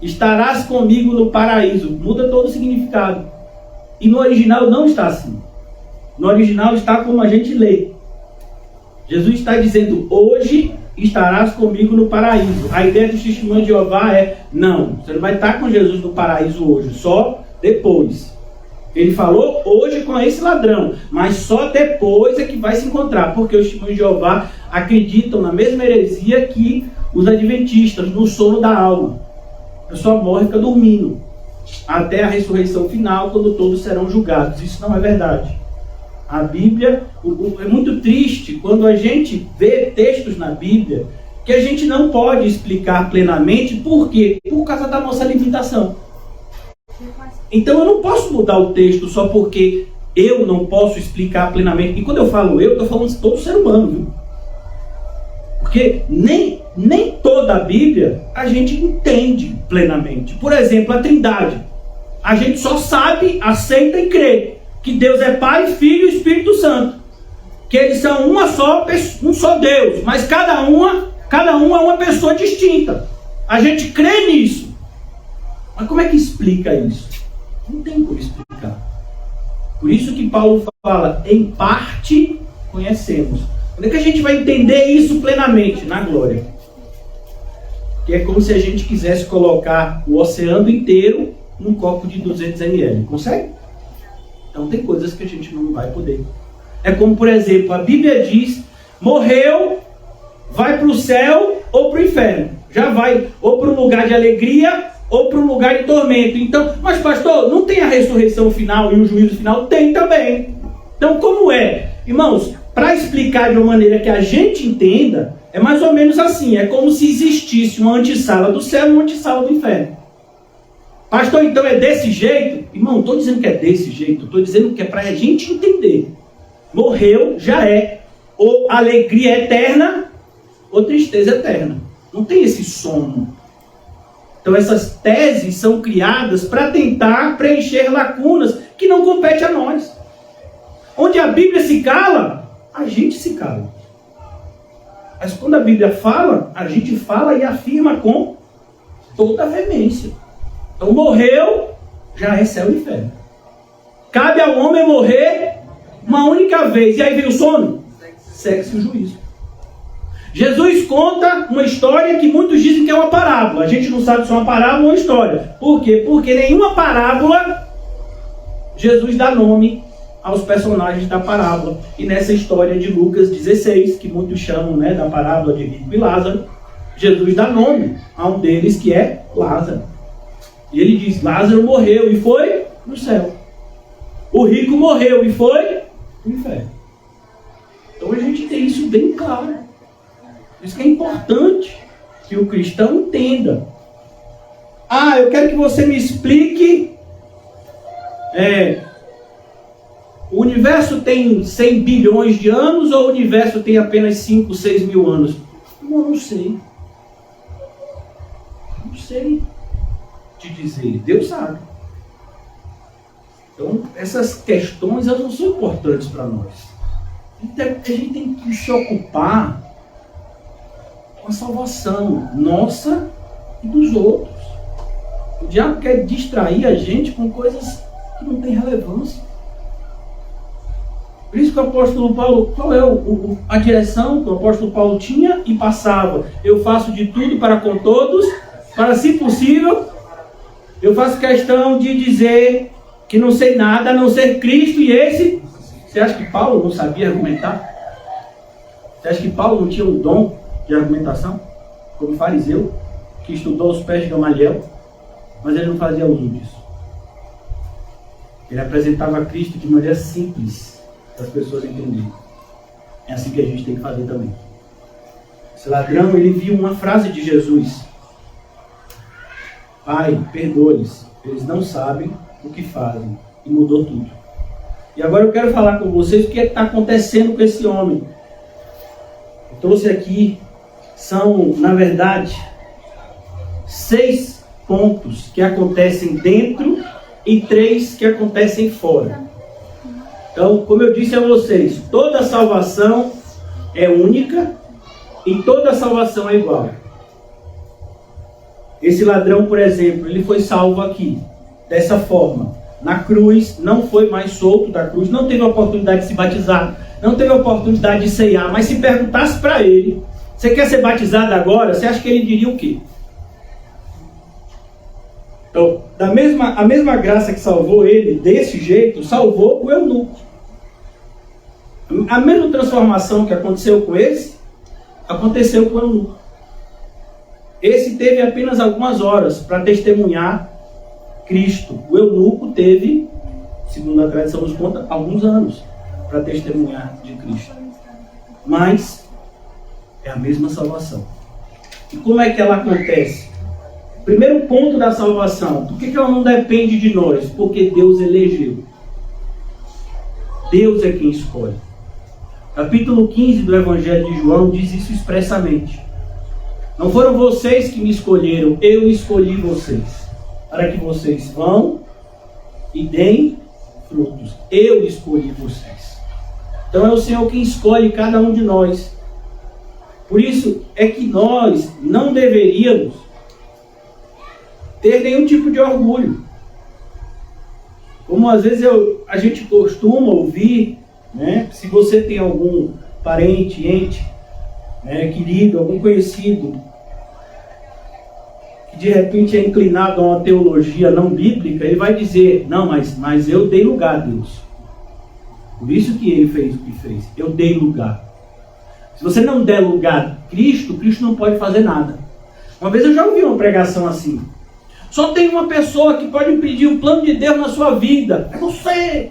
estarás comigo no paraíso. Muda todo o significado. E no original não está assim. No original está como a gente lê. Jesus está dizendo, hoje estarás comigo no paraíso. A ideia dos Testemunhos de Jeová é, não, você não vai estar com Jesus no paraíso hoje, só depois. Ele falou hoje com esse ladrão, mas só depois é que vai se encontrar, porque os Testemunhos de Jeová acreditam na mesma heresia que os adventistas, no sono da alma. A pessoa morre e fica dormindo, até a ressurreição final, quando todos serão julgados. Isso não é verdade. A Bíblia, é muito triste quando a gente vê textos na Bíblia que a gente não pode explicar plenamente. Por quê? Por causa da nossa limitação. Então eu não posso mudar o texto só porque eu não posso explicar plenamente. E quando eu falo eu, estou falando de todo ser humano, viu? Porque nem toda a Bíblia a gente entende plenamente. Por exemplo, a Trindade. A gente só sabe, aceita e crê que Deus é Pai, Filho e Espírito Santo. Que eles são um só Deus, mas cada um é uma pessoa distinta. A gente crê nisso. Mas como é que explica isso? Não tem como explicar. Por isso que Paulo fala, em parte conhecemos. Quando é que a gente vai entender isso plenamente? Na glória. Que é como se a gente quisesse colocar o oceano inteiro num copo de 200 ml. Consegue? Então tem coisas que a gente não vai poder. É como, por exemplo, a Bíblia diz, morreu, vai para o céu ou para o inferno. Já vai ou para um lugar de alegria ou para um lugar de tormento. Então, mas pastor, não tem a ressurreição final e o juízo final? Tem também. Então como é? Irmãos, para explicar de uma maneira que a gente entenda, é mais ou menos assim. É como se existisse uma antessala do céu e uma antessala do inferno. Pastor, então é desse jeito? Irmão, não estou dizendo que é desse jeito. Estou dizendo que é para a gente entender. Morreu, já é. Ou alegria eterna, ou tristeza eterna. Não tem esse sono. Então essas teses são criadas para tentar preencher lacunas que não competem a nós. Onde a Bíblia se cala, a gente se cala. Mas quando a Bíblia fala, a gente fala e afirma com toda a veemência. Então morreu, já é céu e inferno. Cabe ao homem morrer uma única vez. E aí vem o sono? Segue-se o juízo. Jesus conta uma história que muitos dizem que é uma parábola. A gente não sabe se é uma parábola ou uma história. Por quê? Porque nenhuma parábola Jesus dá nome aos personagens da parábola. E nessa história de Lucas 16, que muitos chamam, né, da parábola de Rico e Lázaro, Jesus dá nome a um deles, que é Lázaro. E ele diz, Lázaro morreu e foi no céu. O rico morreu e foi no inferno. Então a gente tem isso bem claro. Por isso que é importante que o cristão entenda. Ah, eu quero que você me explique. O universo tem 100 bilhões de anos ou o universo tem apenas 5, 6 mil anos? Eu não sei. Não sei te dizer. Deus sabe. Então, essas questões, elas não são importantes para nós. A gente tem que se ocupar com a salvação nossa e dos outros. O diabo quer distrair a gente com coisas que não têm relevância. Por isso que o apóstolo Paulo, qual é a direção que o apóstolo Paulo tinha e passava? Eu faço de tudo para com todos, para, se possível, eu faço questão de dizer que não sei nada a não ser Cristo e esse. Você acha que Paulo não sabia argumentar? Você acha que Paulo não tinha um dom de argumentação? Como fariseu, que estudou os pés de Gamaliel, mas ele não fazia uso disso. Ele apresentava Cristo de maneira simples, para as pessoas entenderem. É assim que a gente tem que fazer também. Esse ladrão, ele viu uma frase de Jesus: Pai, perdoa-lhes, eles não sabem o que fazem. E mudou tudo. E agora eu quero falar com vocês o que está acontecendo com esse homem. Eu trouxe aqui, são, na verdade, 6 pontos que acontecem dentro e 3 que acontecem fora. Então, como eu disse a vocês, toda salvação é única e toda salvação é igual. Esse ladrão, por exemplo, ele foi salvo aqui, dessa forma. Na cruz, não foi mais solto da cruz, não teve a oportunidade de se batizar, não teve a oportunidade de ceiar, mas se perguntasse para ele, você quer ser batizado agora? Você acha que ele diria o quê? Então, a mesma graça que salvou ele desse jeito, salvou o eunuco. A mesma transformação que aconteceu com esse, aconteceu com o eunuco. Esse teve apenas algumas horas para testemunhar Cristo. O eunuco teve, segundo a tradição nos conta, alguns anos para testemunhar de Cristo. Mas é a mesma salvação. E como é que ela acontece? Primeiro ponto da salvação. Por que ela não depende de nós? Porque Deus elegeu. Deus é quem escolhe. Capítulo 15 do Evangelho de João diz isso expressamente. Não foram vocês que me escolheram, eu escolhi vocês, para que vocês vão e deem frutos. Eu escolhi vocês. Então é o Senhor quem escolhe cada um de nós. Por isso é que nós não deveríamos ter nenhum tipo de orgulho. Como às vezes a gente costuma ouvir, né? Se você tem algum parente, ente, né, querido, algum conhecido, que de repente é inclinado a uma teologia não bíblica, ele vai dizer, não, mas eu dei lugar a Deus. Por isso que ele fez o que fez. Eu dei lugar. Se você não der lugar a Cristo, Cristo não pode fazer nada. Uma vez eu já ouvi uma pregação assim. Só tem uma pessoa que pode impedir o plano de Deus na sua vida. É você.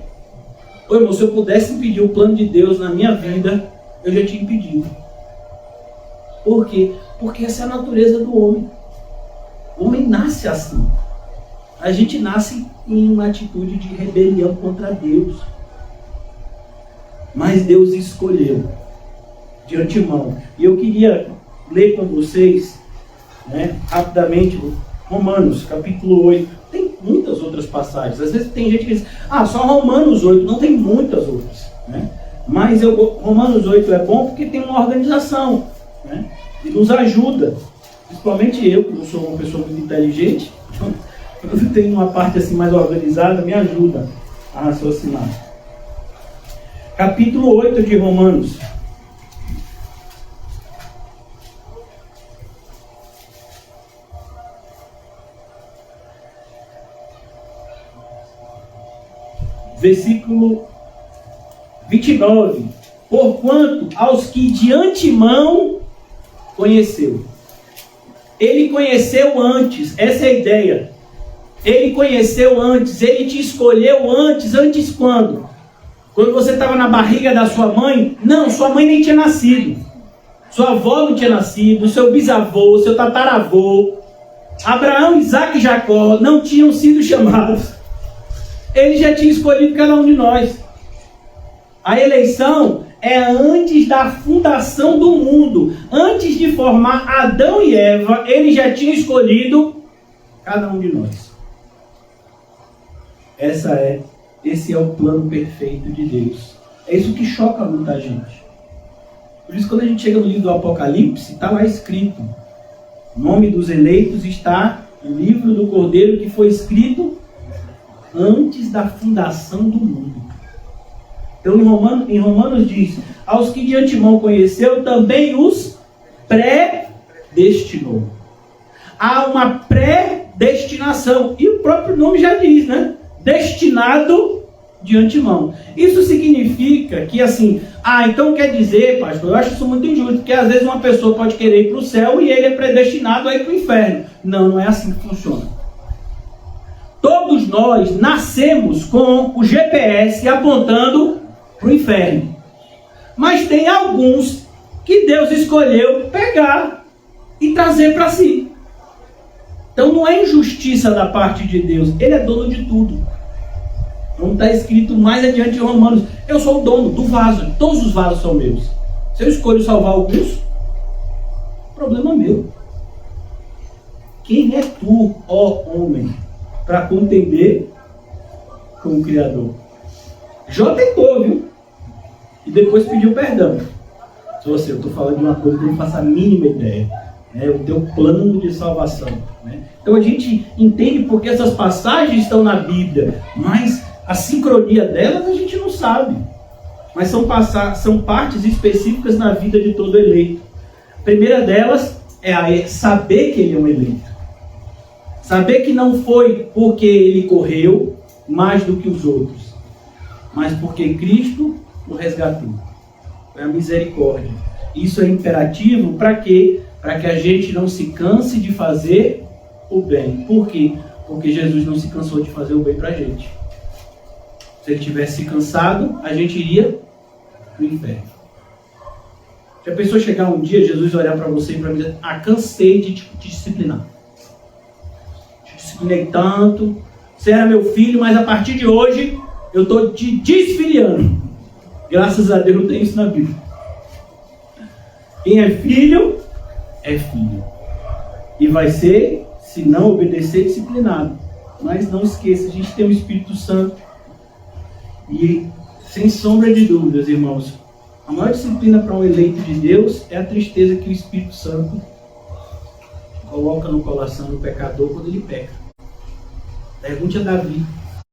Ô, irmão, se eu pudesse impedir o plano de Deus na minha vida, eu já tinha impedido. Por quê? Porque essa é a natureza do homem. O homem nasce assim. A gente nasce em uma atitude de rebelião contra Deus. Mas Deus escolheu de antemão. E eu queria ler com vocês, né, rapidamente, Romanos, capítulo 8. Tem muitas outras passagens. Às vezes tem gente que diz, só Romanos 8. Não, tem muitas outras, né? Mas Romanos 8 é bom porque tem uma organização, né? E nos ajuda. Principalmente eu, que não sou uma pessoa muito inteligente, quando tem uma parte assim mais organizada, me ajuda a raciocinar. Capítulo 8 de Romanos. Versículo 29. Porquanto aos que de antemão conheceu. Ele conheceu antes, essa é a ideia. Ele conheceu antes, ele te escolheu antes. Antes quando? Quando você estava na barriga da sua mãe? Não, sua mãe nem tinha nascido. Sua avó não tinha nascido, seu bisavô, seu tataravô, Abraão, Isaac e Jacó não tinham sido chamados. Ele já tinha escolhido cada um de nós. A eleição é antes da fundação do mundo. Antes de formar Adão e Eva, ele já tinha escolhido cada um de nós. Esse é o plano perfeito de Deus. É isso que choca muita gente. Por isso, quando a gente chega no livro do Apocalipse, está lá escrito: o nome dos eleitos está no livro do Cordeiro que foi escrito antes da fundação do mundo. Então, em Romanos diz: aos que de antemão conheceu, também os predestinou. Há uma predestinação. E o próprio nome já diz, né? Destinado de antemão. Isso significa que assim, então quer dizer, pastor, eu acho isso muito injusto, porque às vezes uma pessoa pode querer ir para o céu e ele é predestinado a ir para o inferno. Não, não é assim que funciona. Todos nós nascemos com o GPS apontando para o inferno. Mas tem alguns que Deus escolheu pegar e trazer para si. Então não é injustiça da parte de Deus, Ele é dono de tudo. Como está escrito mais adiante em Romanos: eu sou o dono do vaso, todos os vasos são meus. Se eu escolho salvar alguns, problema meu. Quem é tu, ó homem, para contender com o Criador? Jó tentou, viu? E depois pediu perdão. Eu estou falando de uma coisa que eu não faço a mínima ideia. O teu plano de salvação. Então a gente entende porque essas passagens estão na Bíblia, mas a sincronia delas a gente não sabe. Mas são partes específicas na vida de todo eleito. A primeira delas é saber que ele é um eleito. Saber que não foi porque ele correu mais do que os outros, mas porque Cristo o resgatou. Foi a misericórdia. Isso é imperativo para quê? Para que a gente não se canse de fazer o bem. Por quê? Porque Jesus não se cansou de fazer o bem para a gente. Se ele tivesse cansado, a gente iria para o inferno. Se a pessoa chegar um dia, Jesus olhar para você e para mim dizer: cansei de te disciplinar. Te disciplinei tanto. Você era meu filho, mas a partir de hoje eu estou te desfiliando. Graças a Deus não tem isso na Bíblia. Quem é filho, é filho. E vai ser, se não obedecer, disciplinado. Mas não esqueça, a gente tem o Espírito Santo. E, sem sombra de dúvidas, irmãos, a maior disciplina para um eleito de Deus é a tristeza que o Espírito Santo coloca no coração do pecador quando ele peca. Pergunte a Davi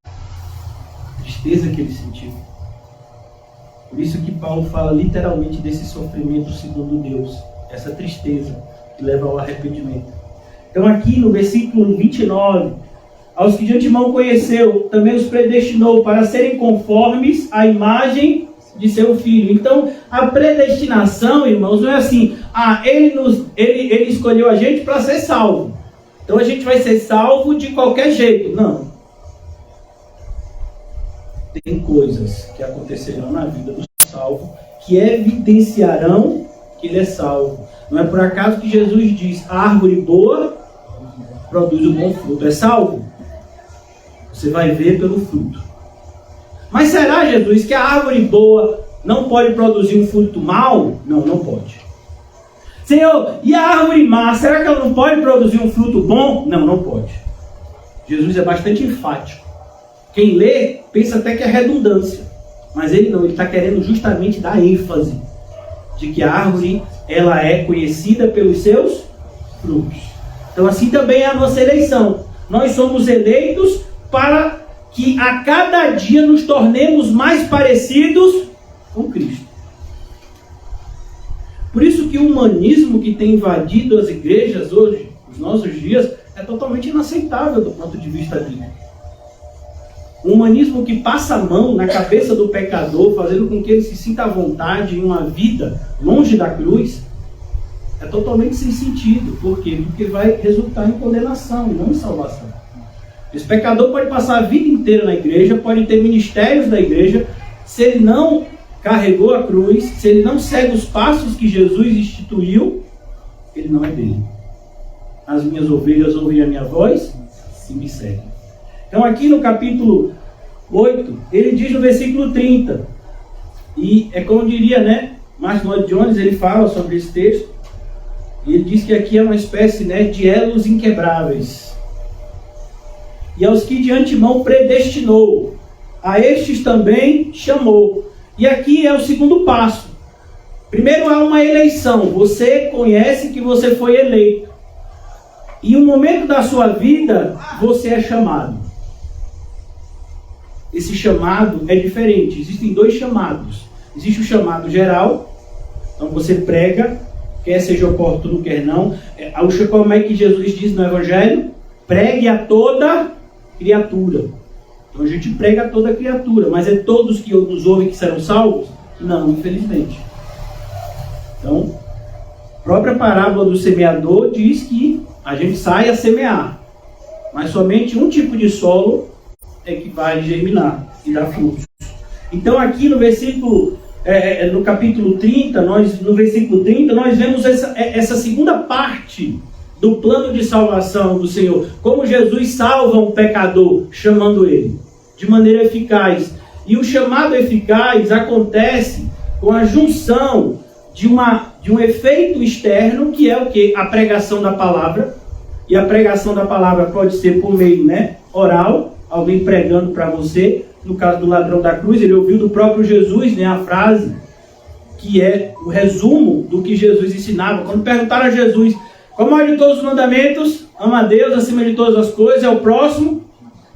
a tristeza que ele sentiu. Por isso que Paulo fala literalmente desse sofrimento segundo Deus, essa tristeza que leva ao arrependimento. Então aqui no versículo 29, aos que de antemão conheceu, também os predestinou para serem conformes à imagem de seu Filho. Então, a predestinação, irmãos, não é assim: ele escolheu a gente para ser salvo, então a gente vai ser salvo de qualquer jeito. Não. Tem coisas que acontecerão na vida do salvo que evidenciarão que ele é salvo. Não é por acaso que Jesus diz: a árvore boa produz o bom fruto. É salvo? Você vai ver pelo fruto. Mas será, Jesus, que a árvore boa não pode produzir um fruto mau? Não, não pode. Senhor, e a árvore má, será que ela não pode produzir um fruto bom? Não, não pode. Jesus é bastante enfático. Quem lê pensa até que é redundância. Mas ele não, ele está querendo justamente dar ênfase de que a árvore ela é conhecida pelos seus frutos. Então assim também é a nossa eleição. Nós somos eleitos para que a cada dia nos tornemos mais parecidos com Cristo. Por isso que o humanismo que tem invadido as igrejas hoje, nos nossos dias, é totalmente inaceitável do ponto de vista bíblico. Um humanismo que passa a mão na cabeça do pecador, fazendo com que ele se sinta à vontade em uma vida longe da cruz, é totalmente sem sentido. Por quê? Porque vai resultar em condenação e não em salvação. Esse pecador pode passar a vida inteira na igreja, pode ter ministérios da igreja, se ele não carregou a cruz, se ele não segue os passos que Jesus instituiu, ele não é dele. As minhas ovelhas ouvem a minha voz e me seguem. Então aqui no capítulo 8, ele diz no versículo 30, e é como diria, né, Martin Lloyd Jones, ele fala sobre esse texto, e ele diz que aqui é uma espécie, né, de elos inquebráveis. E aos que de antemão predestinou, a estes também chamou. E aqui é o segundo passo. Primeiro há uma eleição. Você conhece que você foi eleito. E um momento da sua vida, você é chamado. Esse chamado é diferente. Existem dois chamados. Existe o chamado geral. Então você prega, quer seja oportuno, quer não. Como é que Jesus diz no Evangelho? Pregue a toda criatura. Então a gente prega a toda criatura. Mas é todos que nos ouvem que serão salvos? Não, infelizmente. Então, a própria parábola do semeador diz que a gente sai a semear. Mas somente um tipo de solo é que vai germinar e dar frutos. Então aqui no versículo, no capítulo 30, no versículo 30, nós vemos essa segunda parte do plano de salvação do Senhor. Como Jesus salva um pecador, chamando ele, de maneira eficaz. E o chamado eficaz acontece com a junção de um efeito externo, que é o quê? A pregação da palavra. E a pregação da palavra pode ser por meio, né, oral, alguém pregando para você. No caso do ladrão da cruz, ele ouviu do próprio Jesus, né, a frase que é o resumo do que Jesus ensinava. Quando perguntaram a Jesus, qual é o maior de todos os mandamentos? Ama a Deus acima de todas as coisas, é o próximo.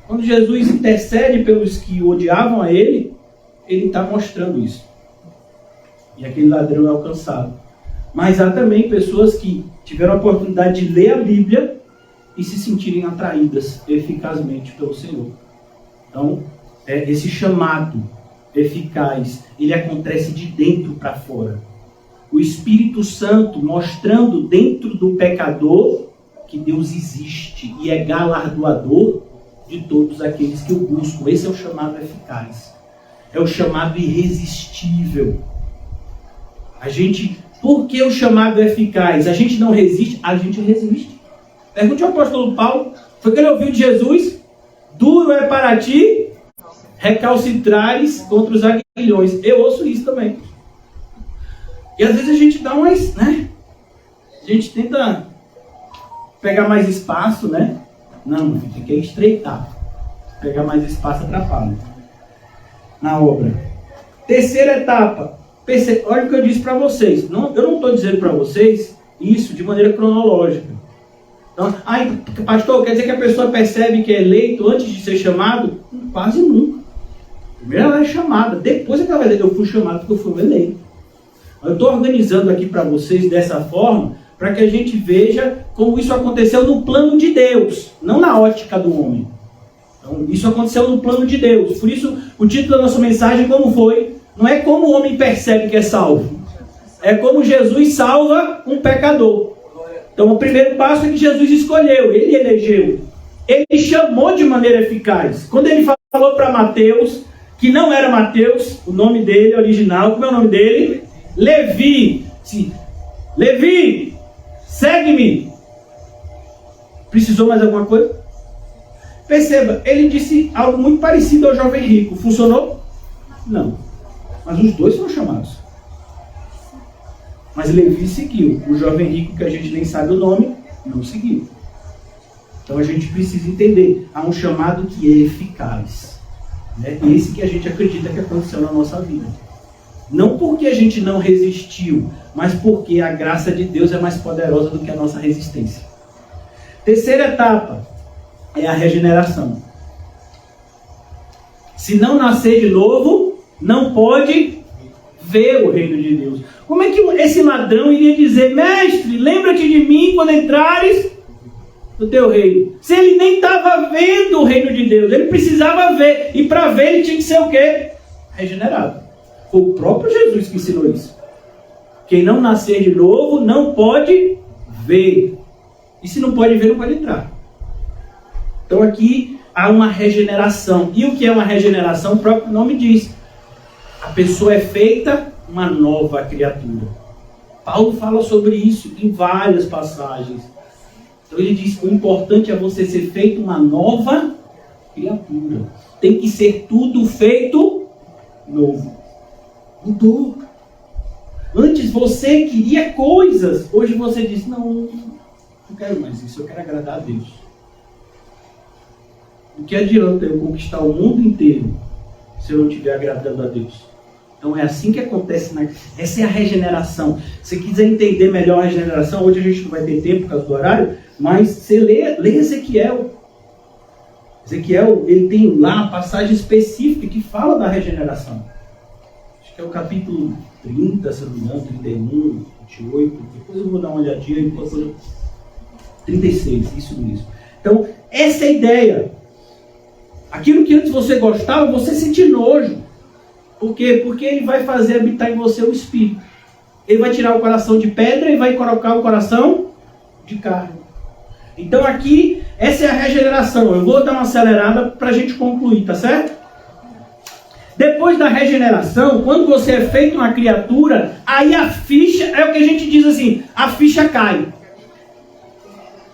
Quando Jesus intercede pelos que odiavam a ele está mostrando isso. E aquele ladrão é alcançado. Mas há também pessoas que tiveram a oportunidade de ler a Bíblia e se sentirem atraídas eficazmente pelo Senhor. Então, esse chamado eficaz, ele acontece de dentro para fora. O Espírito Santo mostrando dentro do pecador que Deus existe e é galardoador de todos aqueles que o buscam. Esse é o chamado eficaz. É o chamado irresistível. Por que o chamado é eficaz? A gente não resiste? A gente resiste. Pergunte ao apóstolo Paulo. Foi que ele ouviu de Jesus? Duro é para ti recalcitrares contra os aguilhões. Eu ouço isso também. E às vezes a gente dá umas, né? A gente tenta pegar mais espaço, né? Não, tem que estreitar. Pegar mais espaço atrapalha na obra. Terceira etapa. Olha o que eu disse para vocês. Eu não estou dizendo para vocês isso de maneira cronológica. Então, pastor, quer dizer que a pessoa percebe que é eleito antes de ser chamado? Quase nunca. Primeiro ela é chamada, depois é que ela vai dizer, eu fui chamado porque eu fui eleito. Eu estou organizando aqui para vocês dessa forma, para que a gente veja como isso aconteceu no plano de Deus, não na ótica do homem. Então, isso aconteceu no plano de Deus. Por isso, o título da nossa mensagem, como foi? Não é como o homem percebe que é salvo. É como Jesus salva um pecador. Então, o primeiro passo é que Jesus escolheu, ele elegeu. Ele chamou de maneira eficaz. Quando ele falou para Mateus, que não era Mateus, o nome dele original, como é o nome dele? Levi. Sim. Levi, segue-me. Precisou mais alguma coisa? Perceba, ele disse algo muito parecido ao jovem rico. Funcionou? Não. Mas os dois foram chamados. Mas Levi seguiu. O jovem rico, que a gente nem sabe o nome, não seguiu. Então a gente precisa entender. Há um chamado que é eficaz. É esse que a gente acredita que aconteceu na nossa vida. Não porque a gente não resistiu, mas porque a graça de Deus é mais poderosa do que a nossa resistência. Terceira etapa é a regeneração. Se não nascer de novo, não pode ver o reino de Deus. Como é que esse ladrão iria dizer, mestre, lembra-te de mim quando entrares no teu reino. Se ele nem estava vendo o reino de Deus, ele precisava ver. E para ver ele tinha que ser o quê? Regenerado. Foi o próprio Jesus que ensinou isso. Quem não nascer de novo não pode ver. E se não pode ver, não pode entrar. Então aqui há uma regeneração. E o que é uma regeneração? O próprio nome diz. A pessoa é feita uma nova criatura. Paulo fala sobre isso em várias passagens. Então ele diz que o importante é você ser feito uma nova criatura. Tem que ser tudo feito novo. Mudou. Antes você queria coisas. Hoje você diz, não quero mais isso. Eu quero agradar a Deus. O que adianta eu conquistar o mundo inteiro se eu não estiver agradando a Deus? Então é assim que acontece. Essa é a regeneração. Se você quiser entender melhor a regeneração, hoje a gente não vai ter tempo por causa do horário, mas você lê Ezequiel. Ezequiel, ele tem lá uma passagem específica que fala da regeneração. Acho que é o capítulo 30, se não me engano, 31, 28. Depois eu vou dar uma olhadinha enquanto 36, isso mesmo. Então, essa é a ideia. Aquilo que antes você gostava, você sente nojo. Por quê? Porque ele vai fazer habitar em você o Espírito. Ele vai tirar o coração de pedra e vai colocar o coração de carne. Então aqui, essa é a regeneração. Eu vou dar uma acelerada para a gente concluir, tá certo? Depois da regeneração, quando você é feito uma criatura, aí a ficha, é o que a gente diz assim, a ficha cai.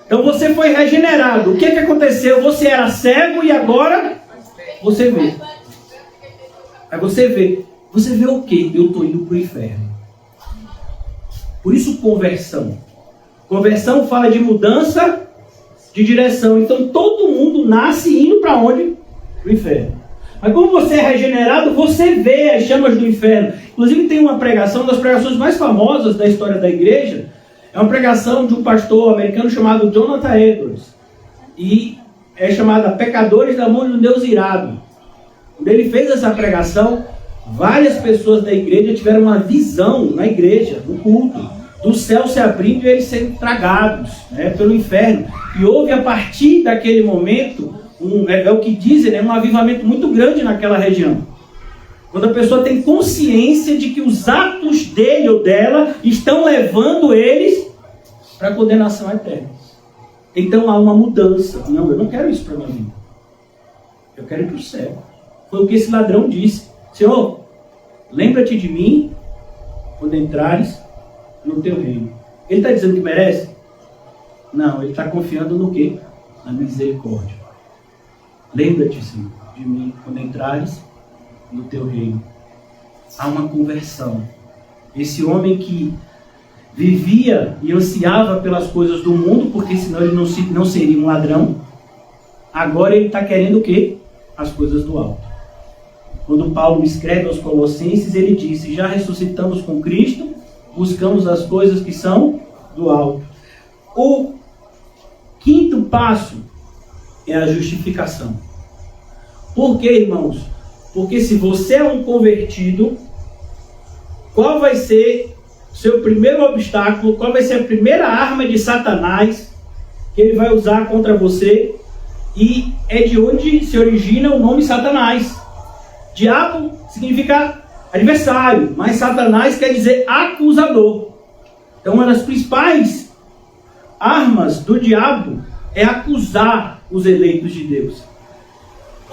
Então você foi regenerado. O que aconteceu? Você era cego e agora você vê. Aí você vê. Você vê o quê? Eu estou indo para o inferno. Por isso conversão. Conversão fala de mudança de direção. Então todo mundo nasce indo para onde? Para o inferno. Mas como você é regenerado, você vê as chamas do inferno. Inclusive tem uma pregação, uma das pregações mais famosas da história da igreja. É uma pregação de um pastor americano chamado Jonathan Edwards. E é chamada Pecadores da Mão de um Deus Irado. Quando ele fez essa pregação, várias pessoas da igreja tiveram uma visão na igreja, no culto, do céu se abrindo e eles sendo tragados, né, pelo inferno. E houve a partir daquele momento, é o que dizem, um avivamento muito grande naquela região. Quando a pessoa tem consciência de que os atos dele ou dela estão levando eles para a condenação eterna. Então há uma mudança. Não, eu não quero isso para a minha vida. Eu quero ir para o céu. Foi o que esse ladrão disse. Senhor, lembra-te de mim quando entrares no teu reino. Ele está dizendo que merece? Não, ele está confiando no quê? Na misericórdia. Lembra-te, Senhor, de mim quando entrares no teu reino. Há uma conversão. Esse homem que vivia e ansiava pelas coisas do mundo, porque senão ele não seria um ladrão, agora ele está querendo o quê? As coisas do alto. Quando Paulo escreve aos Colossenses, ele disse, já ressuscitamos com Cristo, buscamos as coisas que são do alto. O quinto passo é a justificação. Por quê, irmãos? Porque se você é um convertido, qual vai ser o seu primeiro obstáculo? Qual vai ser a primeira arma de Satanás que ele vai usar contra você? E é de onde se origina o nome Satanás. Diabo significa adversário, mas Satanás quer dizer acusador. Então uma das principais armas do diabo é acusar os eleitos de Deus.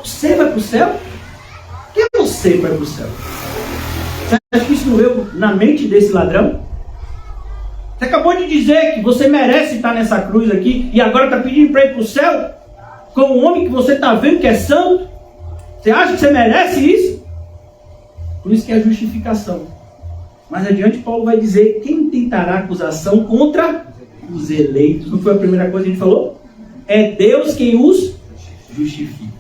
Você vai para o céu? Por que você vai para o céu? Você acha que isso não veio na mente desse ladrão? Você acabou de dizer que você merece estar nessa cruz aqui e agora está pedindo para ir para o céu? Com um homem que você está vendo que é santo? Você acha que você merece isso? Por isso que é a justificação. Mais adiante Paulo vai dizer, quem tentará acusação contra os eleitos? Não foi a primeira coisa que a gente falou? É Deus quem os justifica.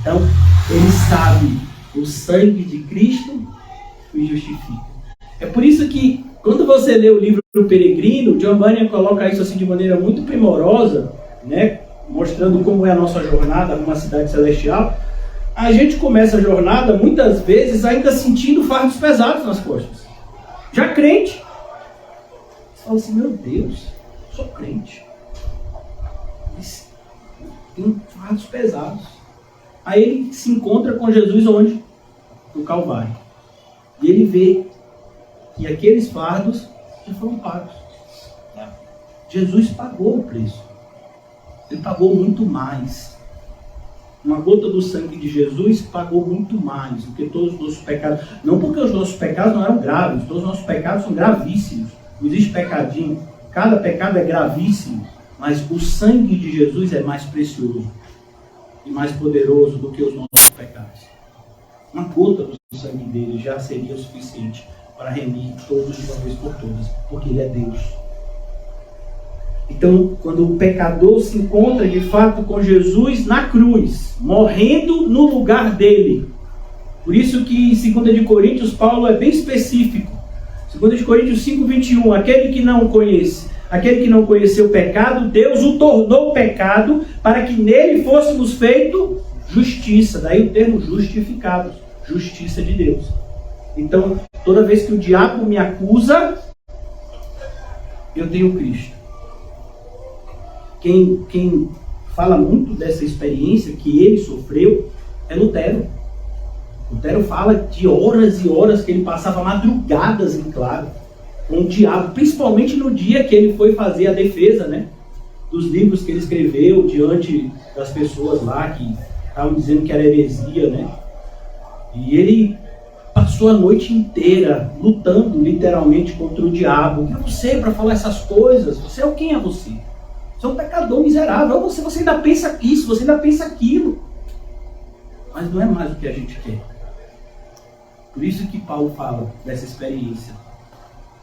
Então, ele sabe, o sangue de Cristo os justifica. É por isso que, quando você lê o livro do Peregrino, John Bunyan coloca isso assim de maneira muito primorosa, né? Mostrando como é a nossa jornada numa cidade celestial. A gente começa a jornada, muitas vezes, ainda sentindo fardos pesados nas costas. Já crente. Você fala assim, meu Deus, sou crente. Tem fardos pesados. Aí ele se encontra com Jesus onde? No Calvário. E ele vê que aqueles fardos já foram pagos. Jesus pagou o preço. Ele pagou muito mais. Uma gota do sangue de Jesus pagou muito mais do que todos os nossos pecados. Não porque os nossos pecados não eram graves, todos os nossos pecados são gravíssimos. Não existe pecadinho. Cada pecado é gravíssimo. Mas o sangue de Jesus é mais precioso e mais poderoso do que os nossos pecados. Uma gota do sangue dele já seria o suficiente para remir todos de uma vez por todas, porque ele é Deus. Então, quando o pecador se encontra de fato com Jesus na cruz, morrendo no lugar dele. Por isso que em 2 de Coríntios, Paulo é bem específico. 2 de Coríntios 5:21, aquele que não conheceu o pecado, Deus o tornou pecado, para que nele fôssemos feito justiça. Daí o termo justificados, justiça de Deus. Então, toda vez que o diabo me acusa, eu tenho Cristo. Quem fala muito dessa experiência que ele sofreu é Lutero. Lutero fala de horas e horas que ele passava madrugadas em claro com o diabo, principalmente no dia que ele foi fazer a defesa, né, dos livros que ele escreveu diante das pessoas lá que estavam dizendo que era heresia, né? E ele passou a noite inteira lutando literalmente contra o diabo. Quem é você para falar essas coisas? Você é o quem é você? Você é um pecador miserável. Você ainda pensa isso, você ainda pensa aquilo. Mas não é mais o que a gente quer. Por isso que Paulo fala dessa experiência.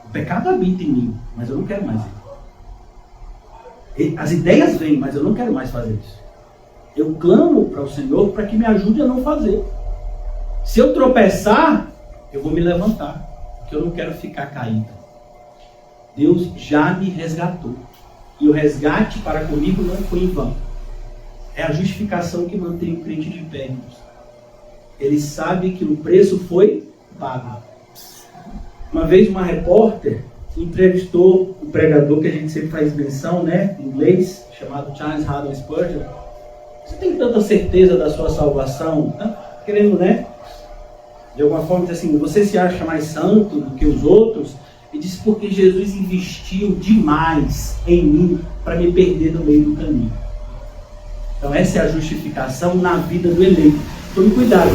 O pecado habita em mim, mas eu não quero mais ele. As ideias vêm, mas eu não quero mais fazer isso. Eu clamo para o Senhor para que me ajude a não fazer. Se eu tropeçar, eu vou me levantar, porque eu não quero ficar caído. Deus já me resgatou. E o resgate para comigo não foi em vão. É a justificação que mantém o crente de pé. Ele sabe que o preço foi pago. Uma vez uma repórter entrevistou um pregador que a gente sempre faz menção, né, em inglês, chamado Charles Haddon Spurgeon. Você tem tanta certeza da sua salvação? Querendo, né? De alguma forma, diz assim, você se acha mais santo do que os outros? E diz, porque Jesus investiu demais em mim para me perder no meio do caminho. Então essa é a justificação na vida do eleito. Tome cuidado.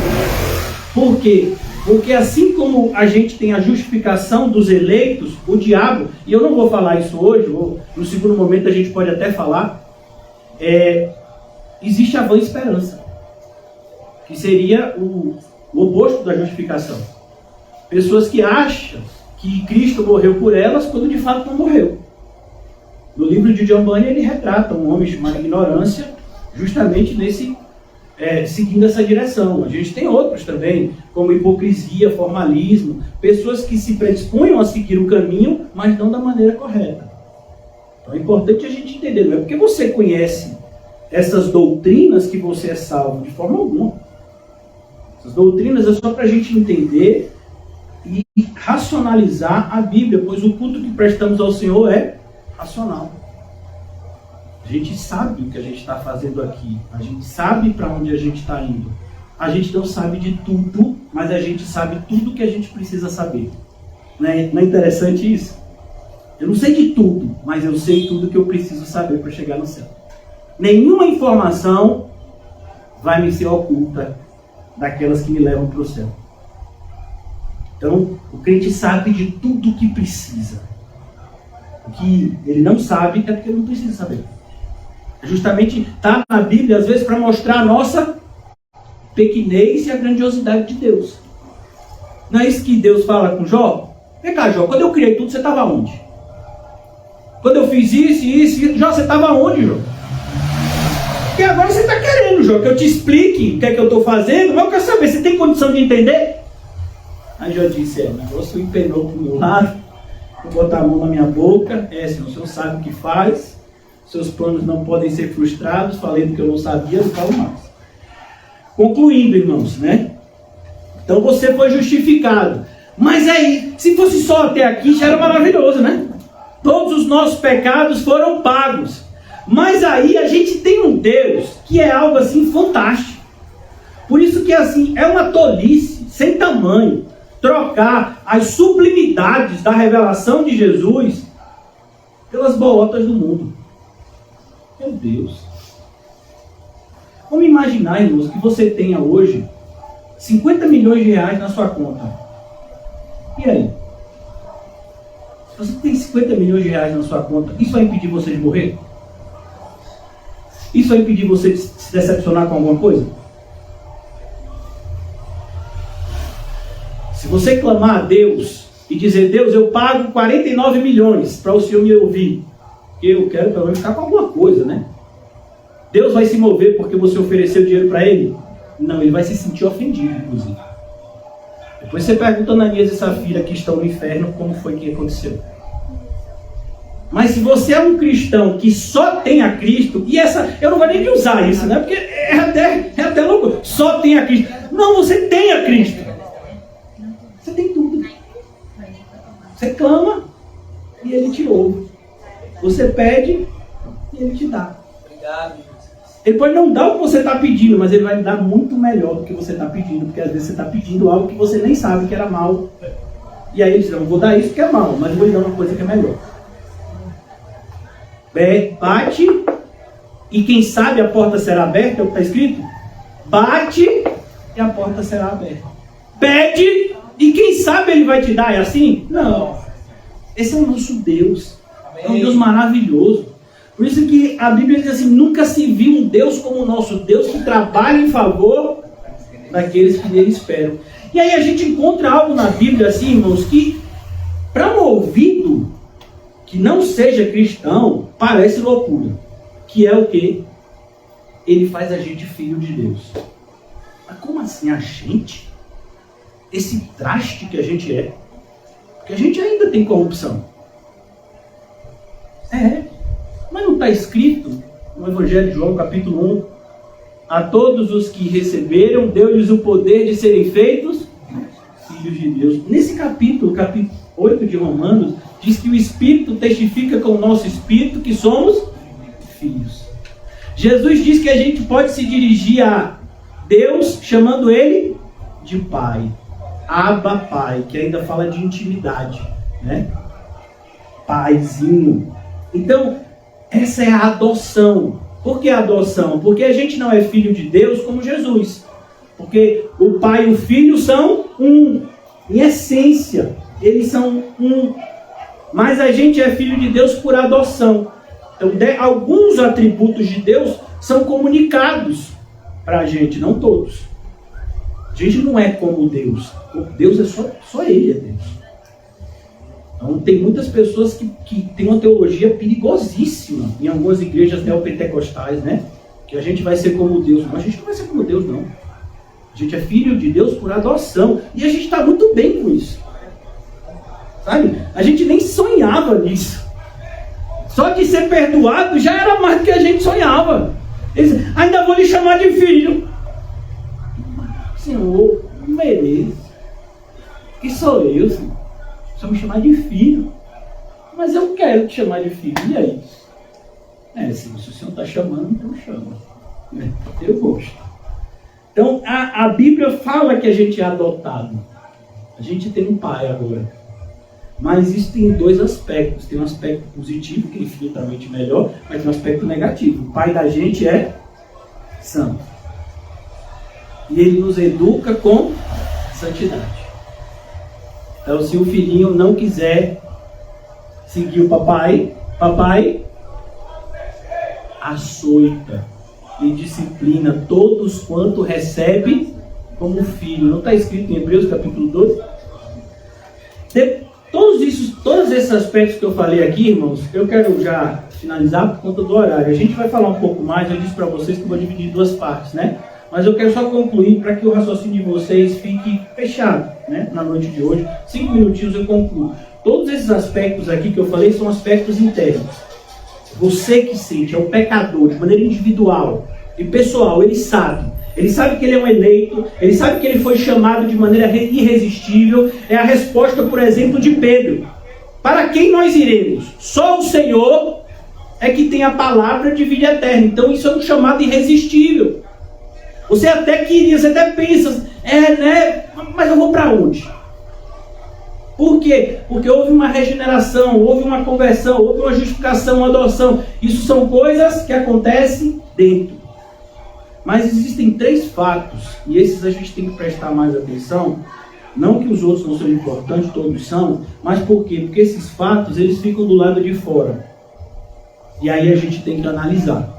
Por quê? Porque assim como a gente tem a justificação dos eleitos, o diabo, e eu não vou falar isso hoje, no segundo momento a gente pode até falar, existe a vã esperança, que seria o oposto da justificação. Pessoas que acham que Cristo morreu por elas, quando de fato não morreu. No livro de John Bunyan, ele retrata um homem chamado Ignorância, justamente seguindo essa direção. A gente tem outros também, como hipocrisia, formalismo, pessoas que se predispunham a seguir o caminho, mas não da maneira correta. Então é importante a gente entender, não é porque você conhece essas doutrinas que você é salvo, de forma alguma. Essas doutrinas é só para a gente entender e racionalizar a Bíblia, pois o culto que prestamos ao Senhor é racional. A gente sabe o que a gente está fazendo aqui, a gente sabe para onde a gente está indo. A gente não sabe de tudo, mas a gente sabe tudo o que a gente precisa saber. Não é interessante isso? Eu não sei de tudo, mas eu sei tudo que eu preciso saber para chegar no céu. Nenhuma informação vai me ser oculta daquelas que me levam para o céu. Então, o crente sabe de tudo o que precisa. O que ele não sabe é porque ele não precisa saber. Justamente está na Bíblia, às vezes, para mostrar a nossa pequenez e a grandiosidade de Deus. Não é isso que Deus fala com Jó? Vem cá, Jó, quando eu criei tudo, você estava onde? Quando eu fiz isso, Jó, você estava onde, Jó? Porque agora você está querendo, Jó, que eu te explique o que é que eu estou fazendo, mas eu quero saber, você tem condição de entender? Aí Jó disse, o negócio empenou para o meu lado, vou botar a mão na minha boca, Senhor, o Senhor sabe o que faz, seus planos não podem ser frustrados, falei do que eu não sabia, não falo mais. Concluindo, irmãos, né? Então você foi justificado. Mas aí, se fosse só até aqui, já era maravilhoso, né? Todos os nossos pecados foram pagos. Mas aí a gente tem um Deus que é algo assim fantástico. Por isso que assim, é uma tolice sem tamanho trocar as sublimidades da revelação de Jesus pelas bolotas do mundo. Meu Deus. Vamos imaginar, irmãos, que você tenha hoje 50 milhões de reais na sua conta. E aí? Se você tem 50 milhões de reais na sua conta, isso vai impedir você de morrer? Isso vai impedir você de se decepcionar com alguma coisa? Se você clamar a Deus e dizer, Deus, eu pago 49 milhões para o Senhor me ouvir, eu quero pelo menos ficar com alguma coisa, né? Deus vai se mover porque você ofereceu dinheiro para Ele? Não, Ele vai se sentir ofendido, inclusive. Depois você pergunta a Ananias e Safira que estão no inferno como foi que aconteceu. Mas se você é um cristão que só tem a Cristo, e essa, eu não vou nem usar isso, né? Porque é até louco, só tem a Cristo. Não, você tem a Cristo. Você tem tudo. Você clama e Ele te ouve. Você pede e Ele te dá. Obrigado. Ele pode não dar o que você está pedindo, mas Ele vai lhe dar muito melhor do que você está pedindo. Porque às vezes você está pedindo algo que você nem sabe que era mal. E aí Ele diz, não vou dar isso que é mal, mas vou lhe dar uma coisa que é melhor. Bate e quem sabe a porta será aberta, é o que está escrito. Bate e a porta será aberta. Pede e quem sabe Ele vai te dar, é assim? Não. Esse é o nosso Deus. É um Deus maravilhoso. Por isso que a Bíblia diz assim, nunca se viu um Deus como o nosso Deus que trabalha em favor daqueles que nele esperam. E aí a gente encontra algo na Bíblia assim, irmãos, que para um ouvido que não seja cristão, parece loucura. Que é o quê? Ele faz a gente filho de Deus. Mas como assim a gente? Esse traste que a gente é? Porque a gente ainda tem corrupção. Mas não está escrito no Evangelho de João, capítulo 1, a todos os que receberam, deu-lhes o poder de serem feitos filhos de Deus. Nesse capítulo 8 de Romanos, diz que o Espírito testifica com o nosso Espírito que somos filhos. Jesus diz que a gente pode se dirigir a Deus chamando Ele de Pai. Abba Pai, que ainda fala de intimidade, né? Paizinho. Então, essa é a adoção. Por que a adoção? Porque a gente não é filho de Deus como Jesus. Porque o Pai e o Filho são um. Em essência, eles são um. Mas a gente é filho de Deus por adoção. Então, alguns atributos de Deus são comunicados para a gente, não todos. A gente não é como Deus. Deus é só Ele é Deus. Então, tem muitas pessoas que têm uma teologia perigosíssima em algumas igrejas neopentecostais, né? Que a gente vai ser como Deus. Mas a gente não vai ser como Deus, não. A gente é filho de Deus por adoção. E a gente está muito bem com isso. Sabe? A gente nem sonhava nisso. Só de ser perdoado já era mais do que a gente sonhava. Eles, ainda vou lhe chamar de filho. Senhor, não mereço. Que sou eu, Senhor? Só me chamar de filho. Mas eu quero te chamar de filho. E aí? Se o Senhor está chamando, então chama. Eu gosto. Então, a Bíblia fala que a gente é adotado. A gente tem um pai agora. Mas isso tem dois aspectos. Tem um aspecto positivo, que é infinitamente melhor, mas tem um aspecto negativo. O pai da gente é santo. E ele nos educa com santidade. Então, se o filhinho não quiser seguir o papai açoita e disciplina todos quanto recebe como filho. Não está escrito em Hebreus capítulo 12? Todos esses aspectos que eu falei aqui, irmãos, eu quero já finalizar por conta do horário. A gente vai falar um pouco mais, eu disse para vocês que eu vou dividir em duas partes, né? Mas eu quero só concluir para que o raciocínio de vocês fique fechado, né? Na noite de hoje. 5 minutinhos eu concluo. Todos esses aspectos aqui que eu falei são aspectos internos. Você que sente, é um pecador, de maneira individual e pessoal, ele sabe. Ele sabe que ele é um eleito, ele sabe que ele foi chamado de maneira irresistível. É a resposta, por exemplo, de Pedro. Para quem nós iremos? Só o Senhor é que tem a palavra de vida eterna. Então isso é um chamado irresistível. Você até queria, você até pensa, né? Mas eu vou para onde? Por quê? Porque houve uma regeneração, houve uma conversão, houve uma justificação, uma adoção. Isso são coisas que acontecem dentro. Mas existem 3 fatos, e esses a gente tem que prestar mais atenção. Não que os outros não sejam importantes, todos são, mas por quê? Porque esses fatos, eles ficam do lado de fora. E aí a gente tem que analisar.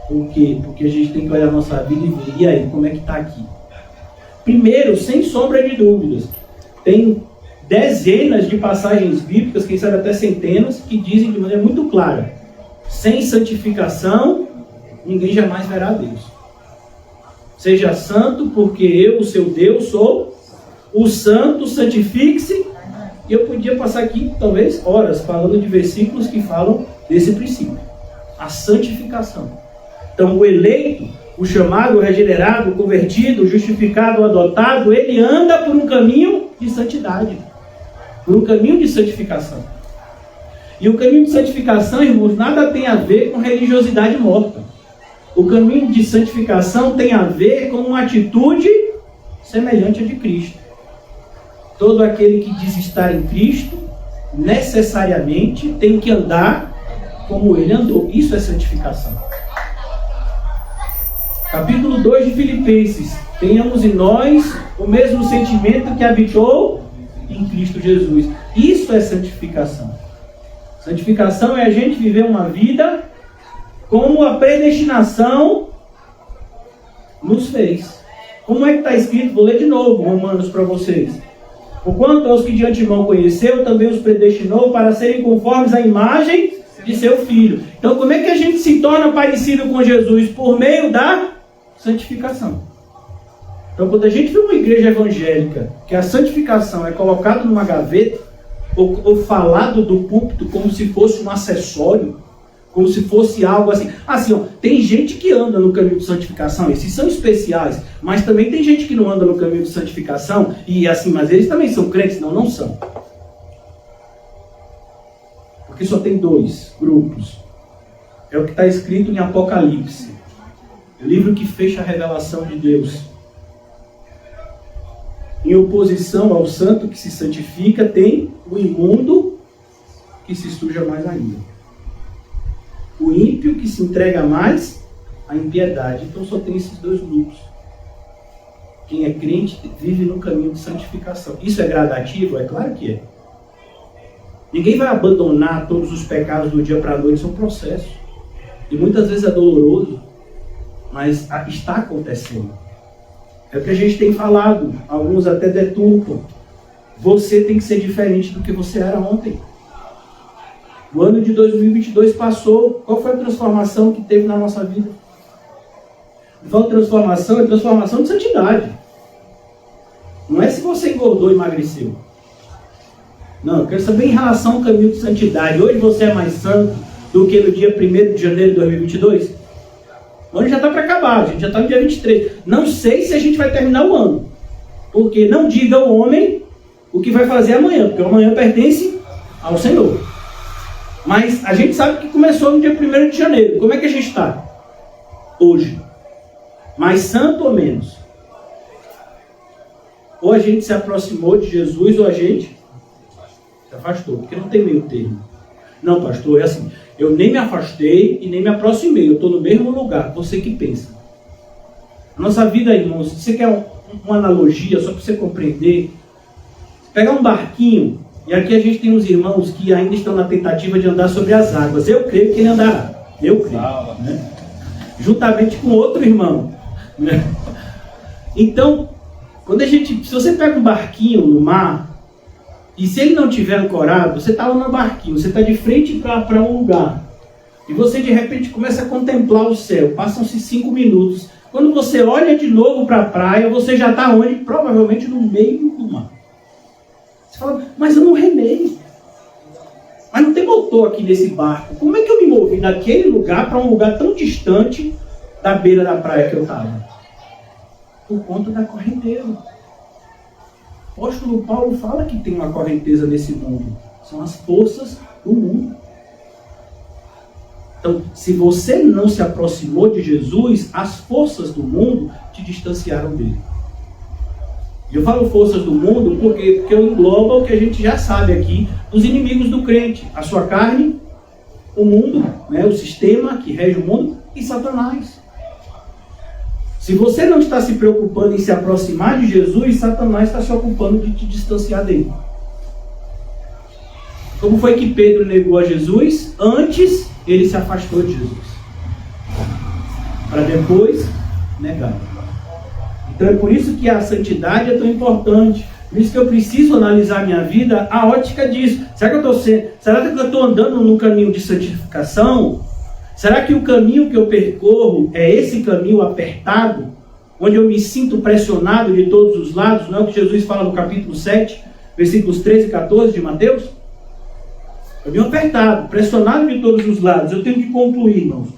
Por quê? Porque a gente tem que olhar a nossa vida e ver, e aí, como é que está aqui? Primeiro, sem sombra de dúvidas, tem dezenas de passagens bíblicas, quem sabe até centenas, que dizem de maneira muito clara: sem santificação, ninguém jamais verá Deus. Seja santo, porque eu, o seu Deus, sou o santo, santifique-se. E eu podia passar aqui, talvez, horas, falando de versículos que falam desse princípio. A santificação. Então, o eleito, o chamado, o regenerado, o convertido, o justificado, o adotado, ele anda por um caminho de santidade. Por um caminho de santificação. E o caminho de santificação, irmãos, nada tem a ver com religiosidade morta. O caminho de santificação tem a ver com uma atitude semelhante à de Cristo. Todo aquele que diz estar em Cristo, necessariamente tem que andar como ele andou. Isso é santificação. Capítulo 2 de Filipenses. Tenhamos em nós o mesmo sentimento que habitou em Cristo Jesus. Isso é santificação. Santificação é a gente viver uma vida como a predestinação nos fez. Como é que está escrito? Vou ler de novo Romanos para vocês. Porquanto aos que de antemão conheceu, também os predestinou para serem conformes à imagem de seu Filho. Então, como é que a gente se torna parecido com Jesus? Por meio da santificação. Então, quando a gente vê uma igreja evangélica, que a santificação é colocada numa gaveta, ou falado do púlpito como se fosse um acessório, como se fosse algo assim. Assim, ó, tem gente que anda no caminho de santificação, esses são especiais, mas também tem gente que não anda no caminho de santificação, e assim, mas eles também são crentes, não são. Porque só tem 2 grupos. É o que está escrito em Apocalipse, o livro que fecha a revelação de Deus. Em oposição ao santo que se santifica, tem o imundo que se suja mais ainda. O ímpio que se entrega mais à impiedade. Então só tem esses 2 grupos. Quem é crente vive no caminho de santificação. Isso é gradativo? É claro que é. Ninguém vai abandonar todos os pecados do dia para a noite, isso é um processo. E muitas vezes é doloroso, mas está acontecendo. É o que a gente tem falado, alguns até deturpam. Você tem que ser diferente do que você era ontem. O ano de 2022 passou, qual foi a transformação que teve na nossa vida? Então, transformação é transformação de santidade. Não é se você engordou e emagreceu. Não, eu quero saber em relação ao caminho de santidade. Hoje você é mais santo do que no dia 1º de janeiro de 2022? O ano já está para acabar, a gente já está no dia 23. Não sei se a gente vai terminar o ano. Porque não diga ao homem o que vai fazer amanhã, porque amanhã pertence ao Senhor. Mas a gente sabe que começou no dia 1º de janeiro. Como é que a gente está hoje? Mais santo ou menos? Ou a gente se aproximou de Jesus ou a gente se afastou, porque não tem meio termo. Não, pastor, é assim, eu nem me afastei e nem me aproximei, eu estou no mesmo lugar, você que pensa. Nossa vida, irmãos, se você quer uma analogia, só para você compreender, pegar um barquinho, e aqui a gente tem uns irmãos que ainda estão na tentativa de andar sobre as águas, eu creio que ele andará, eu creio, né? Juntamente com outro irmão, né? Então, se você pega um barquinho no mar, e se ele não tiver ancorado, você está lá no barquinho, você está de frente para um lugar. E você de repente começa a contemplar o céu. Passam-se 5 minutos. Quando você olha de novo para a praia, você já está onde? Provavelmente no meio do mar. Você fala, mas eu não remei. Mas não tem motor aqui nesse barco. Como é que eu me movi daquele lugar para um lugar tão distante da beira da praia que eu estava? Por conta da correnteza. O apóstolo Paulo fala que tem uma correnteza nesse mundo. São as forças do mundo. Então, se você não se aproximou de Jesus, as forças do mundo te distanciaram dele. Eu falo forças do mundo porque eu englobo o que a gente já sabe aqui, os inimigos do crente, a sua carne, o mundo, né, o sistema que rege o mundo e Satanás. Se você não está se preocupando em se aproximar de Jesus, Satanás está se ocupando de te distanciar dele. Como foi que Pedro negou a Jesus? Antes ele se afastou de Jesus, para depois negar. Então é por isso que a santidade é tão importante. Por isso que eu preciso analisar a minha vida à ótica disso. Será que eu estou andando no caminho de santificação? Será que o caminho que eu percorro é esse caminho apertado, onde eu me sinto pressionado de todos os lados? Não é o que Jesus fala no capítulo 7, versículos 13 e 14 de Mateus? Caminho apertado, pressionado de todos os lados. Eu tenho que concluir, irmãos.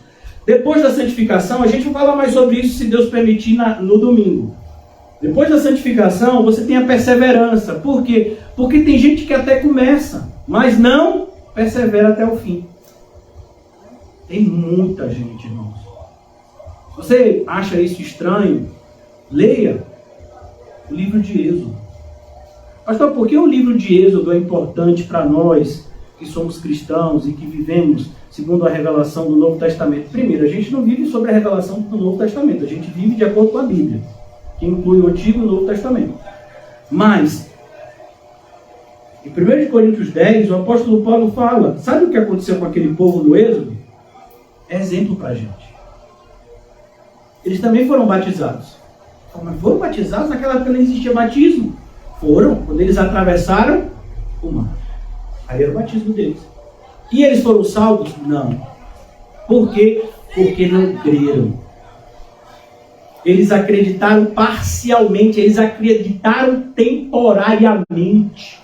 Depois da santificação, a gente vai falar mais sobre isso, se Deus permitir, no domingo. Depois da santificação, você tem a perseverança. Por quê? Porque tem gente que até começa, mas não persevera até o fim. Tem muita gente, irmãos. Você acha isso estranho? Leia o livro de Êxodo. Pastor, por que o livro de Êxodo é importante para nós que somos cristãos e que vivemos segundo a revelação do Novo Testamento? Primeiro, a gente não vive sobre a revelação do Novo Testamento, a gente vive de acordo com a Bíblia, que inclui o Antigo e o Novo Testamento. Mas, em 1 Coríntios 10, o apóstolo Paulo fala, sabe o que aconteceu com aquele povo do Êxodo? É exemplo para a gente. Eles também foram batizados. Mas foram batizados naquela época não existia batismo? Foram, quando eles atravessaram o mar. Aí era o batismo deles. E eles foram salvos? Não. Por quê? Porque não creram. Eles acreditaram parcialmente, eles acreditaram temporariamente.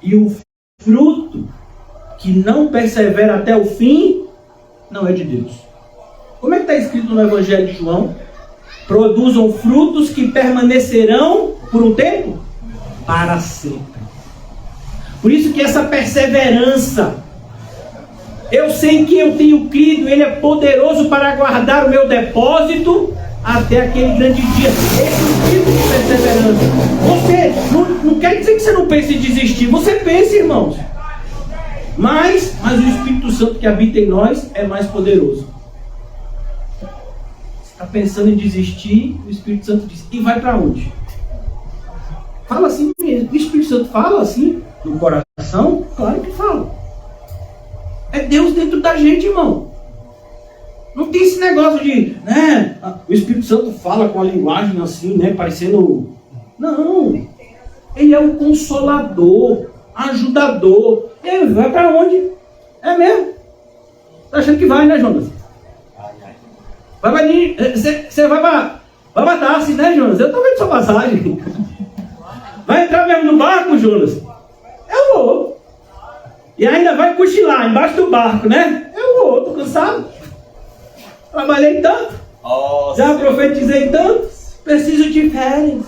E o fruto que não persevera até o fim, não é de Deus. Como é que está escrito no Evangelho de João? Produzam frutos que permanecerão por um tempo? Para sempre. Por isso que essa perseverança, eu sei que eu tenho crido, Ele é poderoso para guardar o meu depósito até aquele grande dia. Esse tipo de perseverança. Você não quer dizer que você não pense em desistir. Você pensa, irmãos. Mas o Espírito Santo que habita em nós é mais poderoso. Você está pensando em desistir, o Espírito Santo diz, e vai para onde? Fala assim mesmo. O Espírito Santo fala assim no coração? Claro que fala. É Deus dentro da gente, irmão. Não tem esse negócio de, né, o Espírito Santo fala com a linguagem assim, né, parecendo... Não. Ele é o consolador, ajudador. E aí, vai para onde? É mesmo? Tá achando que vai, né, Jonas? Vai, você vai para Tarsis, né, Jonas? Eu tô vendo sua passagem. Vai entrar mesmo no barco, Jonas? Eu vou. E ainda vai cochilar embaixo do barco, né? Eu vou, tô cansado. Trabalhei tanto. Já profetizei tanto. Preciso de férias.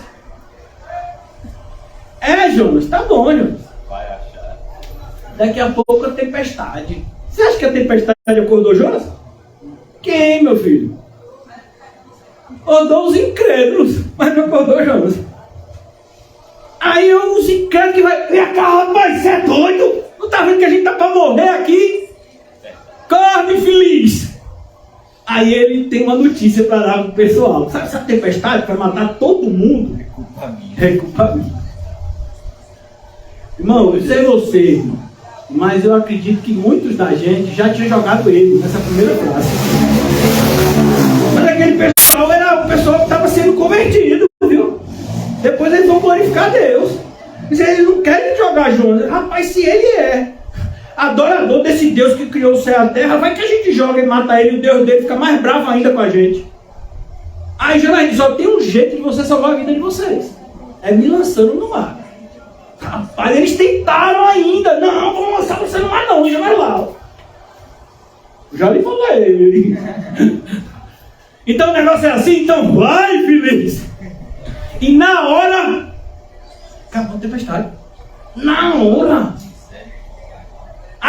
Jonas, tá bom, Jonas. Vai achar. Daqui a pouco a tempestade. Você acha que a tempestade acordou Jonas? Quem, meu filho? Acordou os incrédulos, mas não acordou Jonas. Aí os incrédulos que vai... Vem cá, rapaz, você é doido? Não tá vendo que a gente tá para morrer aqui? Corre, feliz! Aí ele tem uma notícia para dar pro pessoal. Sabe essa tempestade que vai matar todo mundo? É culpa minha. É culpa minha. Irmão, eu sei você, irmão, mas eu acredito que muitos da gente já tinham jogado ele nessa primeira frase. Mas aquele pessoal era o pessoal que estava sendo convertido, viu? Depois eles vão glorificar Deus. Eles não querem jogar Jonas. Rapaz, se ele é adorador desse Deus que criou o céu e a terra, vai que a gente joga e mata ele e o Deus dele fica mais bravo ainda com a gente. Aí Jonas diz, só tem um jeito de você salvar a vida de vocês. É me lançando no mar. Rapaz, eles tentaram ainda. Não, vamos lançar você no mar não, Jonas lá. Já lhe falei. Então o negócio é assim, então vai, feliz. E na hora, acabou a tempestade. Na hora.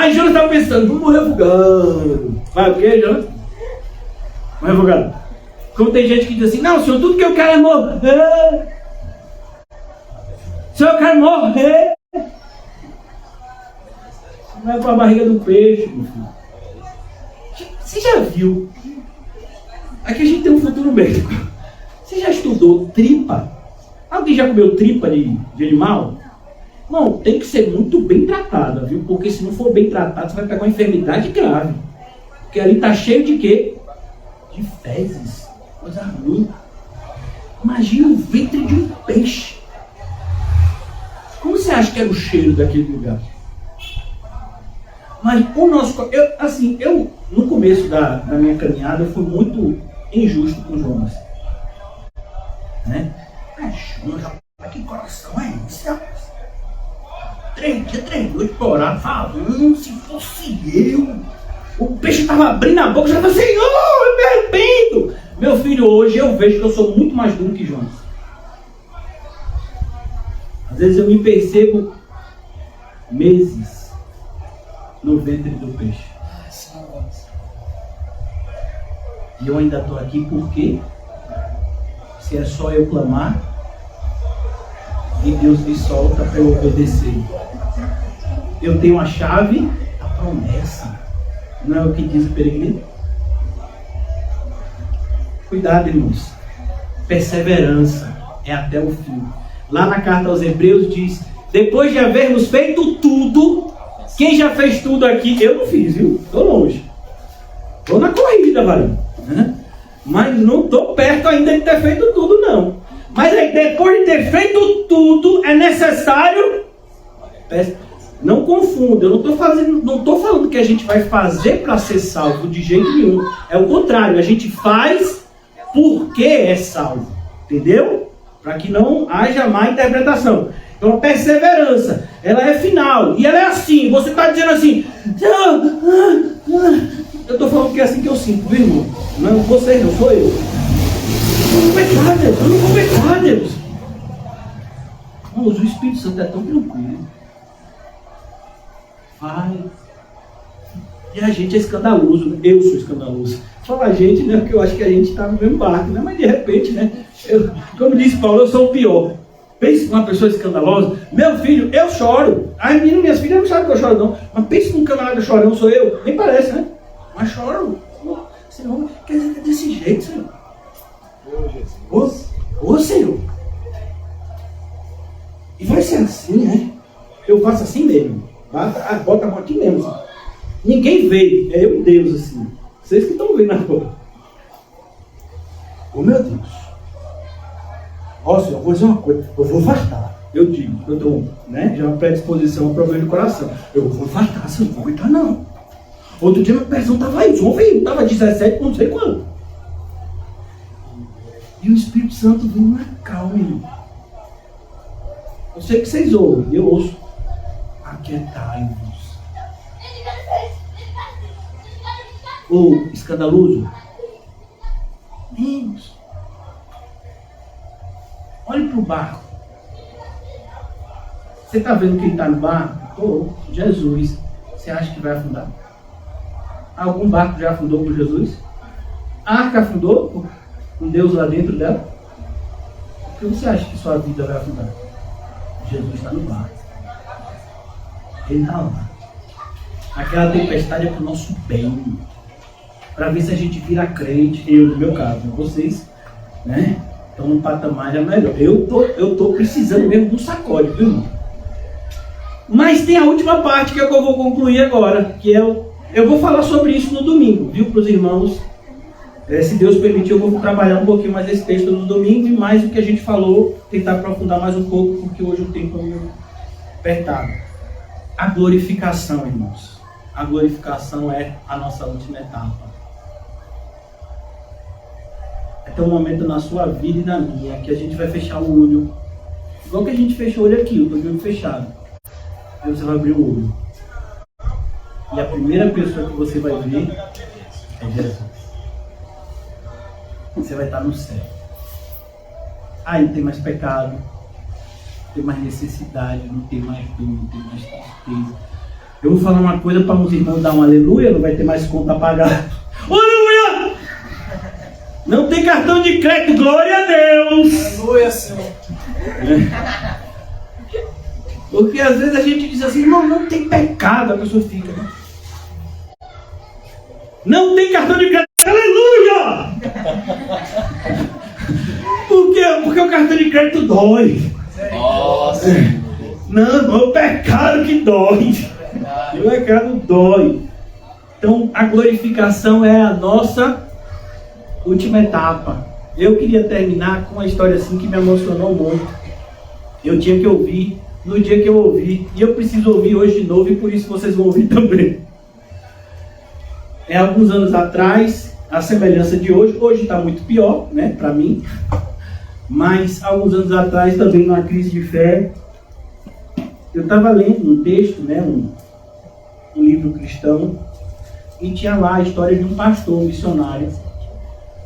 Aí Jonas estava pensando, vamos revogando. Vai o quê, Jonas? Vamos revogando. Como tem gente que diz assim, não, senhor, tudo que eu quero é morrer. Senhor, eu quero morrer. Vai para a barriga do peixe, meu filho. Você já viu? Aqui a gente tem um futuro médico. Você já estudou tripa? Alguém já comeu tripa de animal? Não, tem que ser muito bem tratada, viu? Porque se não for bem tratado, você vai pegar uma enfermidade grave. Porque ali tá cheio de quê? De fezes. Coisa ruim. Imagina o ventre de um peixe. Como você acha que era o cheiro daquele lugar? Mas o nosso... Eu no começo da minha caminhada, eu fui muito injusto com o Jonas. Né? Jonas, rapaz, que coração é esse, rapaz? 3 dias, 3 noites pra orar, falando, se fosse eu. O peixe tava abrindo a boca, já falou, Senhor, eu me arrependo. Meu filho, hoje eu vejo que eu sou muito mais duro que Jonas. Às vezes eu me percebo meses no ventre do peixe. E eu ainda estou aqui porque se é só eu clamar e Deus me solta para eu obedecer. Eu tenho a chave da promessa. Não é o que diz o peregrino? Cuidado, irmãos. Perseverança é até o fim. Lá na carta aos Hebreus diz, depois de havermos feito tudo, quem já fez tudo aqui? Eu não fiz, viu? Estou longe. Estou na corrida, Varinho. Né? Mas não estou perto ainda de ter feito tudo, não. Mas aí, depois de ter feito tudo, é necessário... Não confunda, eu não estou falando que a gente vai fazer para ser salvo de jeito nenhum. É o contrário, a gente faz porque é salvo. Entendeu? Para que não haja má interpretação. Então a perseverança, ela é final. E ela é assim, você está dizendo assim... Eu estou falando que é assim que eu sinto, viu, irmão? Não, você não, sou eu. Eu não vou pecar, Deus. Eu não vou pecar, Deus. Irmãos, o Espírito Santo é tão tranquilo. Vai. E a gente é escandaloso, né? Eu sou escandaloso. Fala a gente, né? Porque eu acho que a gente está no mesmo barco, né? Mas de repente, né? Como disse Paulo, eu sou o pior. Pense numa pessoa escandalosa. Meu filho, eu choro. As meninas, minhas filhas não sabem que eu choro, não. Mas pense num camarada chorão, sou eu. Nem parece, né? Mas choro. Senhor, quer dizer, é desse jeito, Senhor. Ô, Senhor. E vai ser assim, né? Eu faço assim mesmo. Bota a mão aqui mesmo. Assim. Ninguém vê. É eu e Deus, assim. Vocês que estão vendo agora. Ô, meu Deus. Ó, Senhor, eu vou dizer uma coisa. Eu vou fartar. Eu digo, eu dou, né? Já uma predisposição ao problema de coração. Eu vou fartar, Senhor, não vou aguentar, não. Outro dia minha pressão estava aí, estava 17, não sei quanto. E o Espírito Santo vem na calma, irmão. Eu sei que vocês ouvem, eu ouço. Aquietai-vos. Ou escandaloso? Menos. Olhe para o barco. Você está vendo que ele está no barco? Jesus. Você acha que vai afundar? Algum barco já afundou com Jesus? A arca afundou com Deus lá dentro dela? Por que você acha que sua vida vai afundar? Jesus está no barco. Ele está lá. Aquela tempestade é para o nosso bem. Para ver se a gente vira crente. Eu, no meu caso, vocês, né? Estão num patamar já melhor. Eu tô precisando mesmo de um sacode, viu, irmão? Mas tem a última parte que eu vou concluir agora, que é eu vou falar sobre isso no domingo, viu, para os irmãos. Se Deus permitir, eu vou trabalhar um pouquinho mais esse texto no domingo, e mais o que a gente falou, tentar aprofundar mais um pouco, porque hoje o tempo é meio apertado. A glorificação, irmãos. A glorificação é a nossa última etapa. É ter um momento na sua vida e na minha, que a gente vai fechar o olho. Igual que a gente fechou o olho aqui, eu estou de olho fechado. Aí você vai abrir o olho. E a primeira pessoa que você vai ver é Jesus. Você vai estar no céu. Aí não tem mais pecado, não tem mais necessidade, não tem mais dor, não tem mais tristeza. Eu vou falar uma coisa para os irmãos dar um aleluia, não vai ter mais conta a pagar. Aleluia! Não tem cartão de crédito, glória a Deus! Aleluia, Senhor. Porque às vezes a gente diz assim, irmão, não tem pecado, a pessoa fica, né? Não tem cartão de crédito, aleluia! Por quê? Porque o cartão de crédito dói. Nossa. Não é o pecado que dói. O pecado dói. Então a glorificação é a nossa última etapa. Eu queria terminar com uma história assim que me emocionou muito. Eu tinha que ouvir no dia que eu ouvi, e eu preciso ouvir hoje de novo, e por isso vocês vão ouvir também. Alguns anos atrás, a semelhança de hoje está muito pior, né, para mim, mas alguns anos atrás, também numa crise de fé, eu estava lendo um texto, né, um livro cristão, e tinha lá a história de um pastor, um missionário,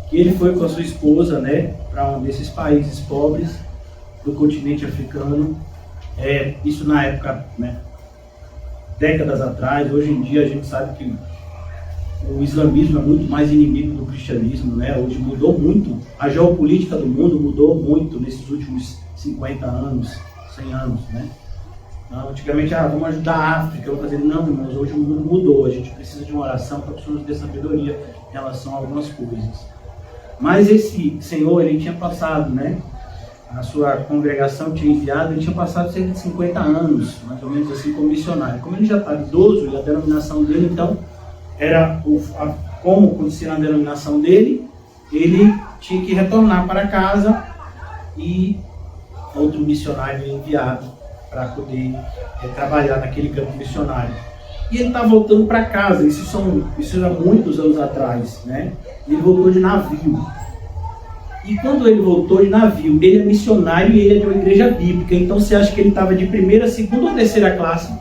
que ele foi com a sua esposa, né, para um desses países pobres do continente africano. Isso na época, né, décadas atrás. Hoje em dia a gente sabe que o islamismo é muito mais inimigo do cristianismo, né? Hoje mudou muito, a geopolítica do mundo mudou muito nesses últimos 50 anos, 100 anos, né? Antigamente, vamos ajudar a África, eu vou fazer, não, irmãos, hoje o mundo mudou, a gente precisa de uma oração para que o Senhor nos dê sabedoria em relação a algumas coisas. Mas esse senhor, ele tinha passado, né? A sua congregação tinha enviado, ele tinha passado cerca de 50 anos, mais ou menos assim, como missionário. Como ele já estava idoso, e a denominação dele, então, era como acontecia na denominação dele, ele tinha que retornar para casa e outro missionário enviado para poder trabalhar naquele campo missionário. E ele está voltando para casa, isso era muitos anos atrás, né? Ele voltou de navio. E quando ele voltou de navio, ele é missionário e ele é de uma igreja bíblica. Então você acha que ele estava de primeira, segunda ou terceira classe?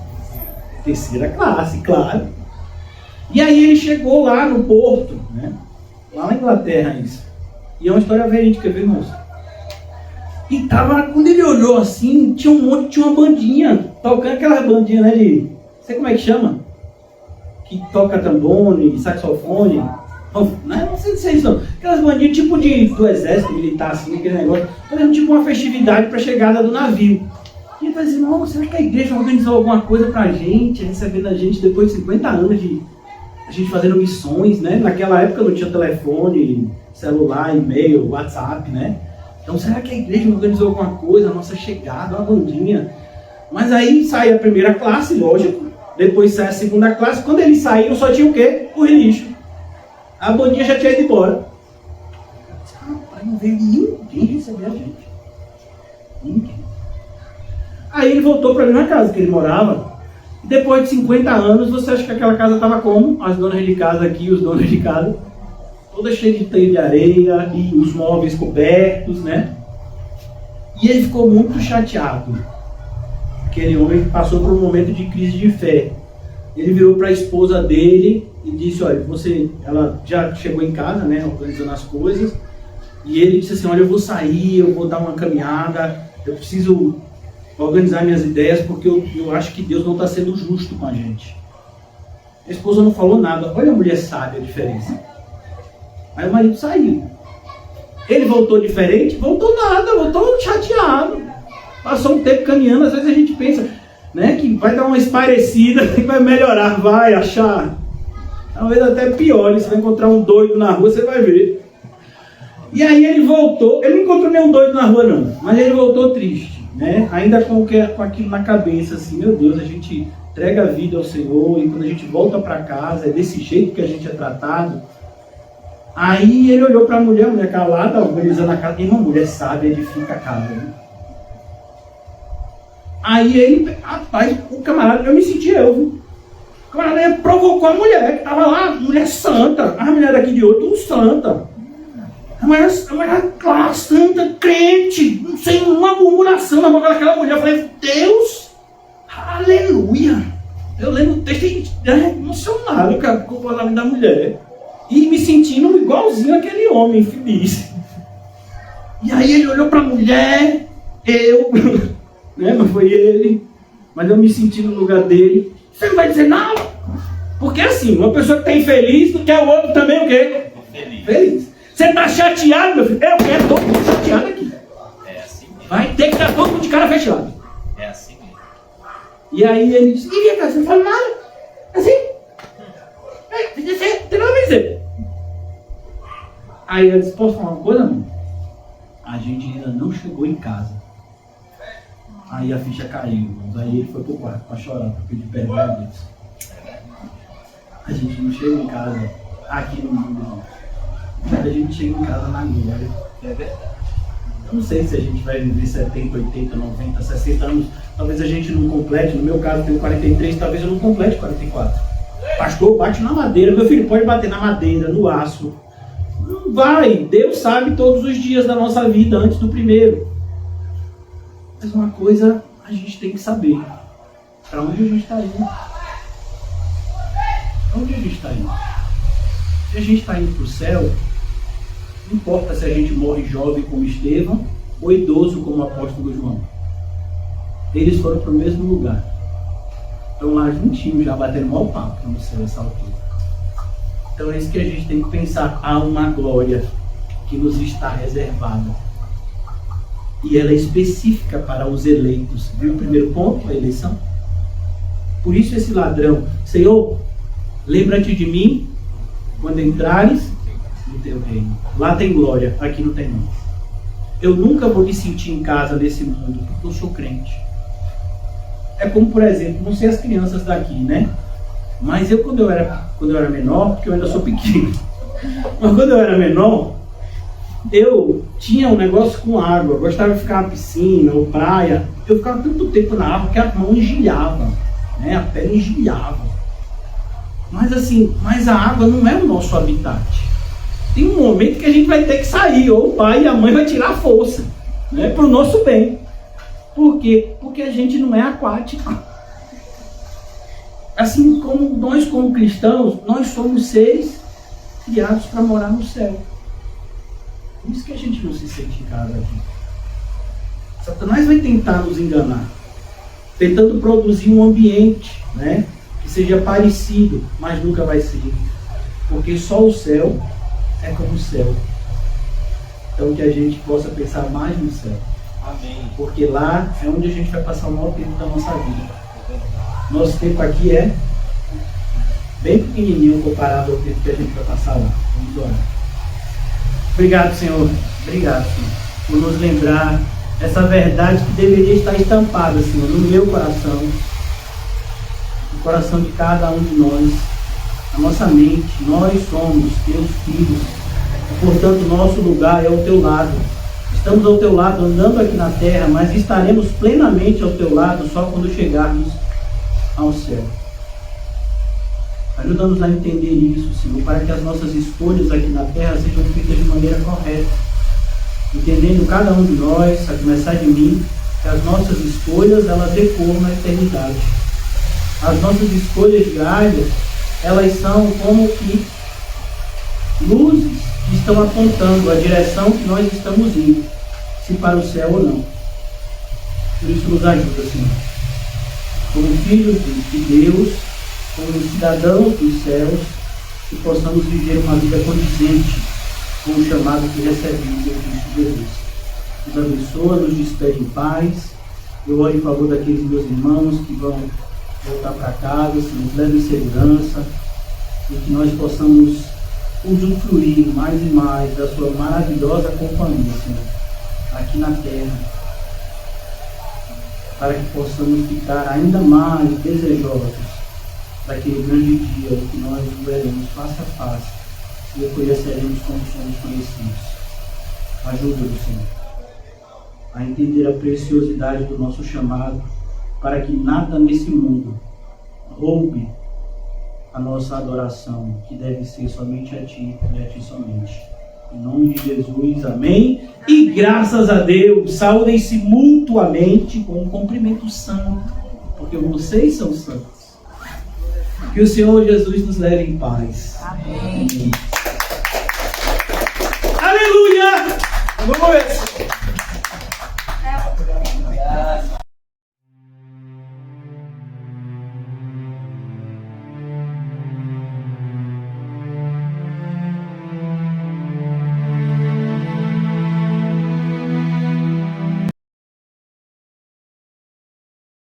Terceira classe, claro. E aí ele chegou lá no porto, né? Lá na Inglaterra isso. E é uma história verídica, viu, irmãos? E quando ele olhou assim, tinha uma bandinha, tocando aquelas bandinhas, né, de... Sei como é que chama? Que toca tambone, saxofone. Não sei se é isso não. Aquelas bandinhas tipo do exército militar, assim, aquele negócio. Fazendo tipo uma festividade para a chegada do navio. E ele falou assim, não, será que a igreja organizou alguma coisa pra gente, recebendo a gente depois de 50 anos de a gente fazendo missões, né? Naquela época não tinha telefone, celular, e-mail, WhatsApp, né? Então será que a igreja organizou alguma coisa, a nossa chegada, uma bandinha? Mas aí sai a primeira classe, lógico. Depois sai a segunda classe. Quando eles saíram só tinha o quê? O lixo. A bandinha já tinha ido embora. Rapaz, não veio ninguém receber a gente. Ninguém. Aí ele voltou para a mesma casa que ele morava. E depois de 50 anos, você acha que aquela casa estava como? As donas de casa aqui, os donos de casa. Toda cheia de teia de areia e os móveis cobertos, né? E ele ficou muito chateado. Aquele homem passou por um momento de crise de fé. Ele virou para a esposa dele e disse, olha, ela já chegou em casa, né, organizando as coisas, e ele disse assim, olha, eu vou sair, eu vou dar uma caminhada, eu preciso organizar minhas ideias, porque eu acho que Deus não está sendo justo com a gente. A esposa não falou nada. Olha a mulher sábia, a diferença. Aí o marido saiu. Ele voltou diferente? Voltou nada, voltou chateado. Passou um tempo caminhando, às vezes a gente pensa, né, que vai dar uma esparecida, que vai melhorar, vai achar. Talvez até pior, você vai encontrar um doido na rua, você vai ver. E aí ele voltou, ele não encontrou nenhum doido na rua não, mas ele voltou triste, né? Ainda com aquilo na cabeça, assim, meu Deus, a gente entrega a vida ao Senhor, e quando a gente volta para casa, é desse jeito que a gente é tratado. Aí ele olhou para a mulher calada, organizando a casa, e uma mulher sábia edifica a casa, né? Aí ele, rapaz, o camarada, eu me senti viu? O camarada provocou a mulher, que estava lá, mulher santa, a mulher daqui de outro, santa. A mulher classe, santa, crente, sem uma murmuração na boca daquela mulher. Eu falei, Deus, aleluia. Eu lembro o texto emocionado com o comportamento da mulher. E me sentindo igualzinho aquele homem feliz. E aí ele olhou para a mulher, né? Mas foi ele. Mas eu me senti no lugar dele. Você não vai dizer nada. Porque assim, uma pessoa que está infeliz não quer o outro também o quê? Feliz. Você está chateado, meu filho? Eu quero todo mundo chateado aqui. É assim mesmo. Vai ter que estar todo mundo de cara fechado. É assim mesmo. E aí ele disse, e vem cá, você não fala nada? Assim? Você tem nada a dizer. Aí eu disse, posso falar uma coisa, mano? A gente ainda não chegou em casa. Aí a ficha caiu, irmãos. Aí ele foi pro quarto pra chorar, pra pedir perdão a Deus. A gente não chega em casa aqui no mundo, não. A gente chega em casa na glória. É verdade. Eu não sei se a gente vai viver 70, 80, 90, 60 anos. Talvez a gente não complete. No meu caso, eu tenho 43, talvez eu não complete 44. Pastor, bate na madeira. Meu filho, pode bater na madeira, no aço. Não vai. Deus sabe todos os dias da nossa vida antes do primeiro. Mas uma coisa a gente tem que saber. Para onde a gente está indo? Para onde a gente está indo? Se a gente está indo para o céu, não importa se a gente morre jovem como Estevão ou idoso como o apóstolo João. Eles foram para o mesmo lugar. Estão lá juntinhos, já batendo mal papo no céu essa altura. Então é isso que a gente tem que pensar. Há uma glória que nos está reservada. E ela é específica para os eleitos. Viu o primeiro ponto? A eleição. Por isso esse ladrão. Senhor, lembra-te de mim quando entrares no teu reino. Lá tem glória, aqui não tem não. Eu nunca vou me sentir em casa nesse mundo, porque eu sou crente. É como, por exemplo, não sei as crianças daqui, né? Mas eu quando eu era menor, porque eu ainda sou pequeno, mas quando eu era menor, eu tinha um negócio com água, eu gostava de ficar na piscina ou praia. Eu ficava tanto tempo na água que a mão engilhava, né? A pele engilhava. Mas assim, a água não é o nosso habitat. Tem um momento que a gente vai ter que sair, ou o pai e a mãe vai tirar a força, né? Para o nosso bem. Por quê? Porque a gente não é aquático. Assim como nós, como cristãos, nós somos seres criados para morar no céu. Por isso que a gente não se sente em casa aqui. Satanás vai tentar nos enganar, tentando produzir um ambiente, né, que seja parecido, mas nunca vai ser. Porque só o céu é como o céu. Então que a gente possa pensar mais no céu. Amém. Porque lá é onde a gente vai passar o maior tempo da nossa vida. Nosso tempo aqui é bem pequenininho comparado ao tempo que a gente vai passar lá. Vamos orar. Obrigado, Senhor. Obrigado, Senhor, por nos lembrar essa verdade que deveria estar estampada, Senhor, no meu coração, no coração de cada um de nós, na nossa mente. Nós somos teus filhos. Portanto, nosso lugar é ao teu lado. Estamos ao teu lado andando aqui na terra, mas estaremos plenamente ao teu lado só quando chegarmos ao céu. Ajuda-nos a entender isso, Senhor, para que as nossas escolhas aqui na terra sejam feitas de maneira correta. Entendendo cada um de nós, a começar de mim, que as nossas escolhas, elas ecoam na eternidade. As nossas escolhas diárias, elas são como que luzes que estão apontando a direção que nós estamos indo, se para o céu ou não. Por isso nos ajuda, Senhor. Como filhos de Deus, como cidadãos dos céus, que possamos viver uma vida condizente com o chamado que recebemos em Cristo Jesus. Nos abençoa, nos despede em paz. Eu oro em favor daqueles meus irmãos que vão voltar para casa, que nos levem em segurança, e que nós possamos usufruir mais e mais da sua maravilhosa companhia, Senhor, aqui na terra, para que possamos ficar ainda mais desejosos daquele grande dia em que nós o veremos face a face e o conheceremos como somos conhecidos. Ajuda-nos, Senhor, a entender a preciosidade do nosso chamado, para que nada nesse mundo roube a nossa adoração, que deve ser somente a Ti e a Ti somente. Em nome de Jesus, amém. E graças a Deus, saúdem-se mutuamente com um cumprimento santo, porque vocês são santos. Que o Senhor Jesus nos leve em paz. Amém. Aleluia! Vamos ver.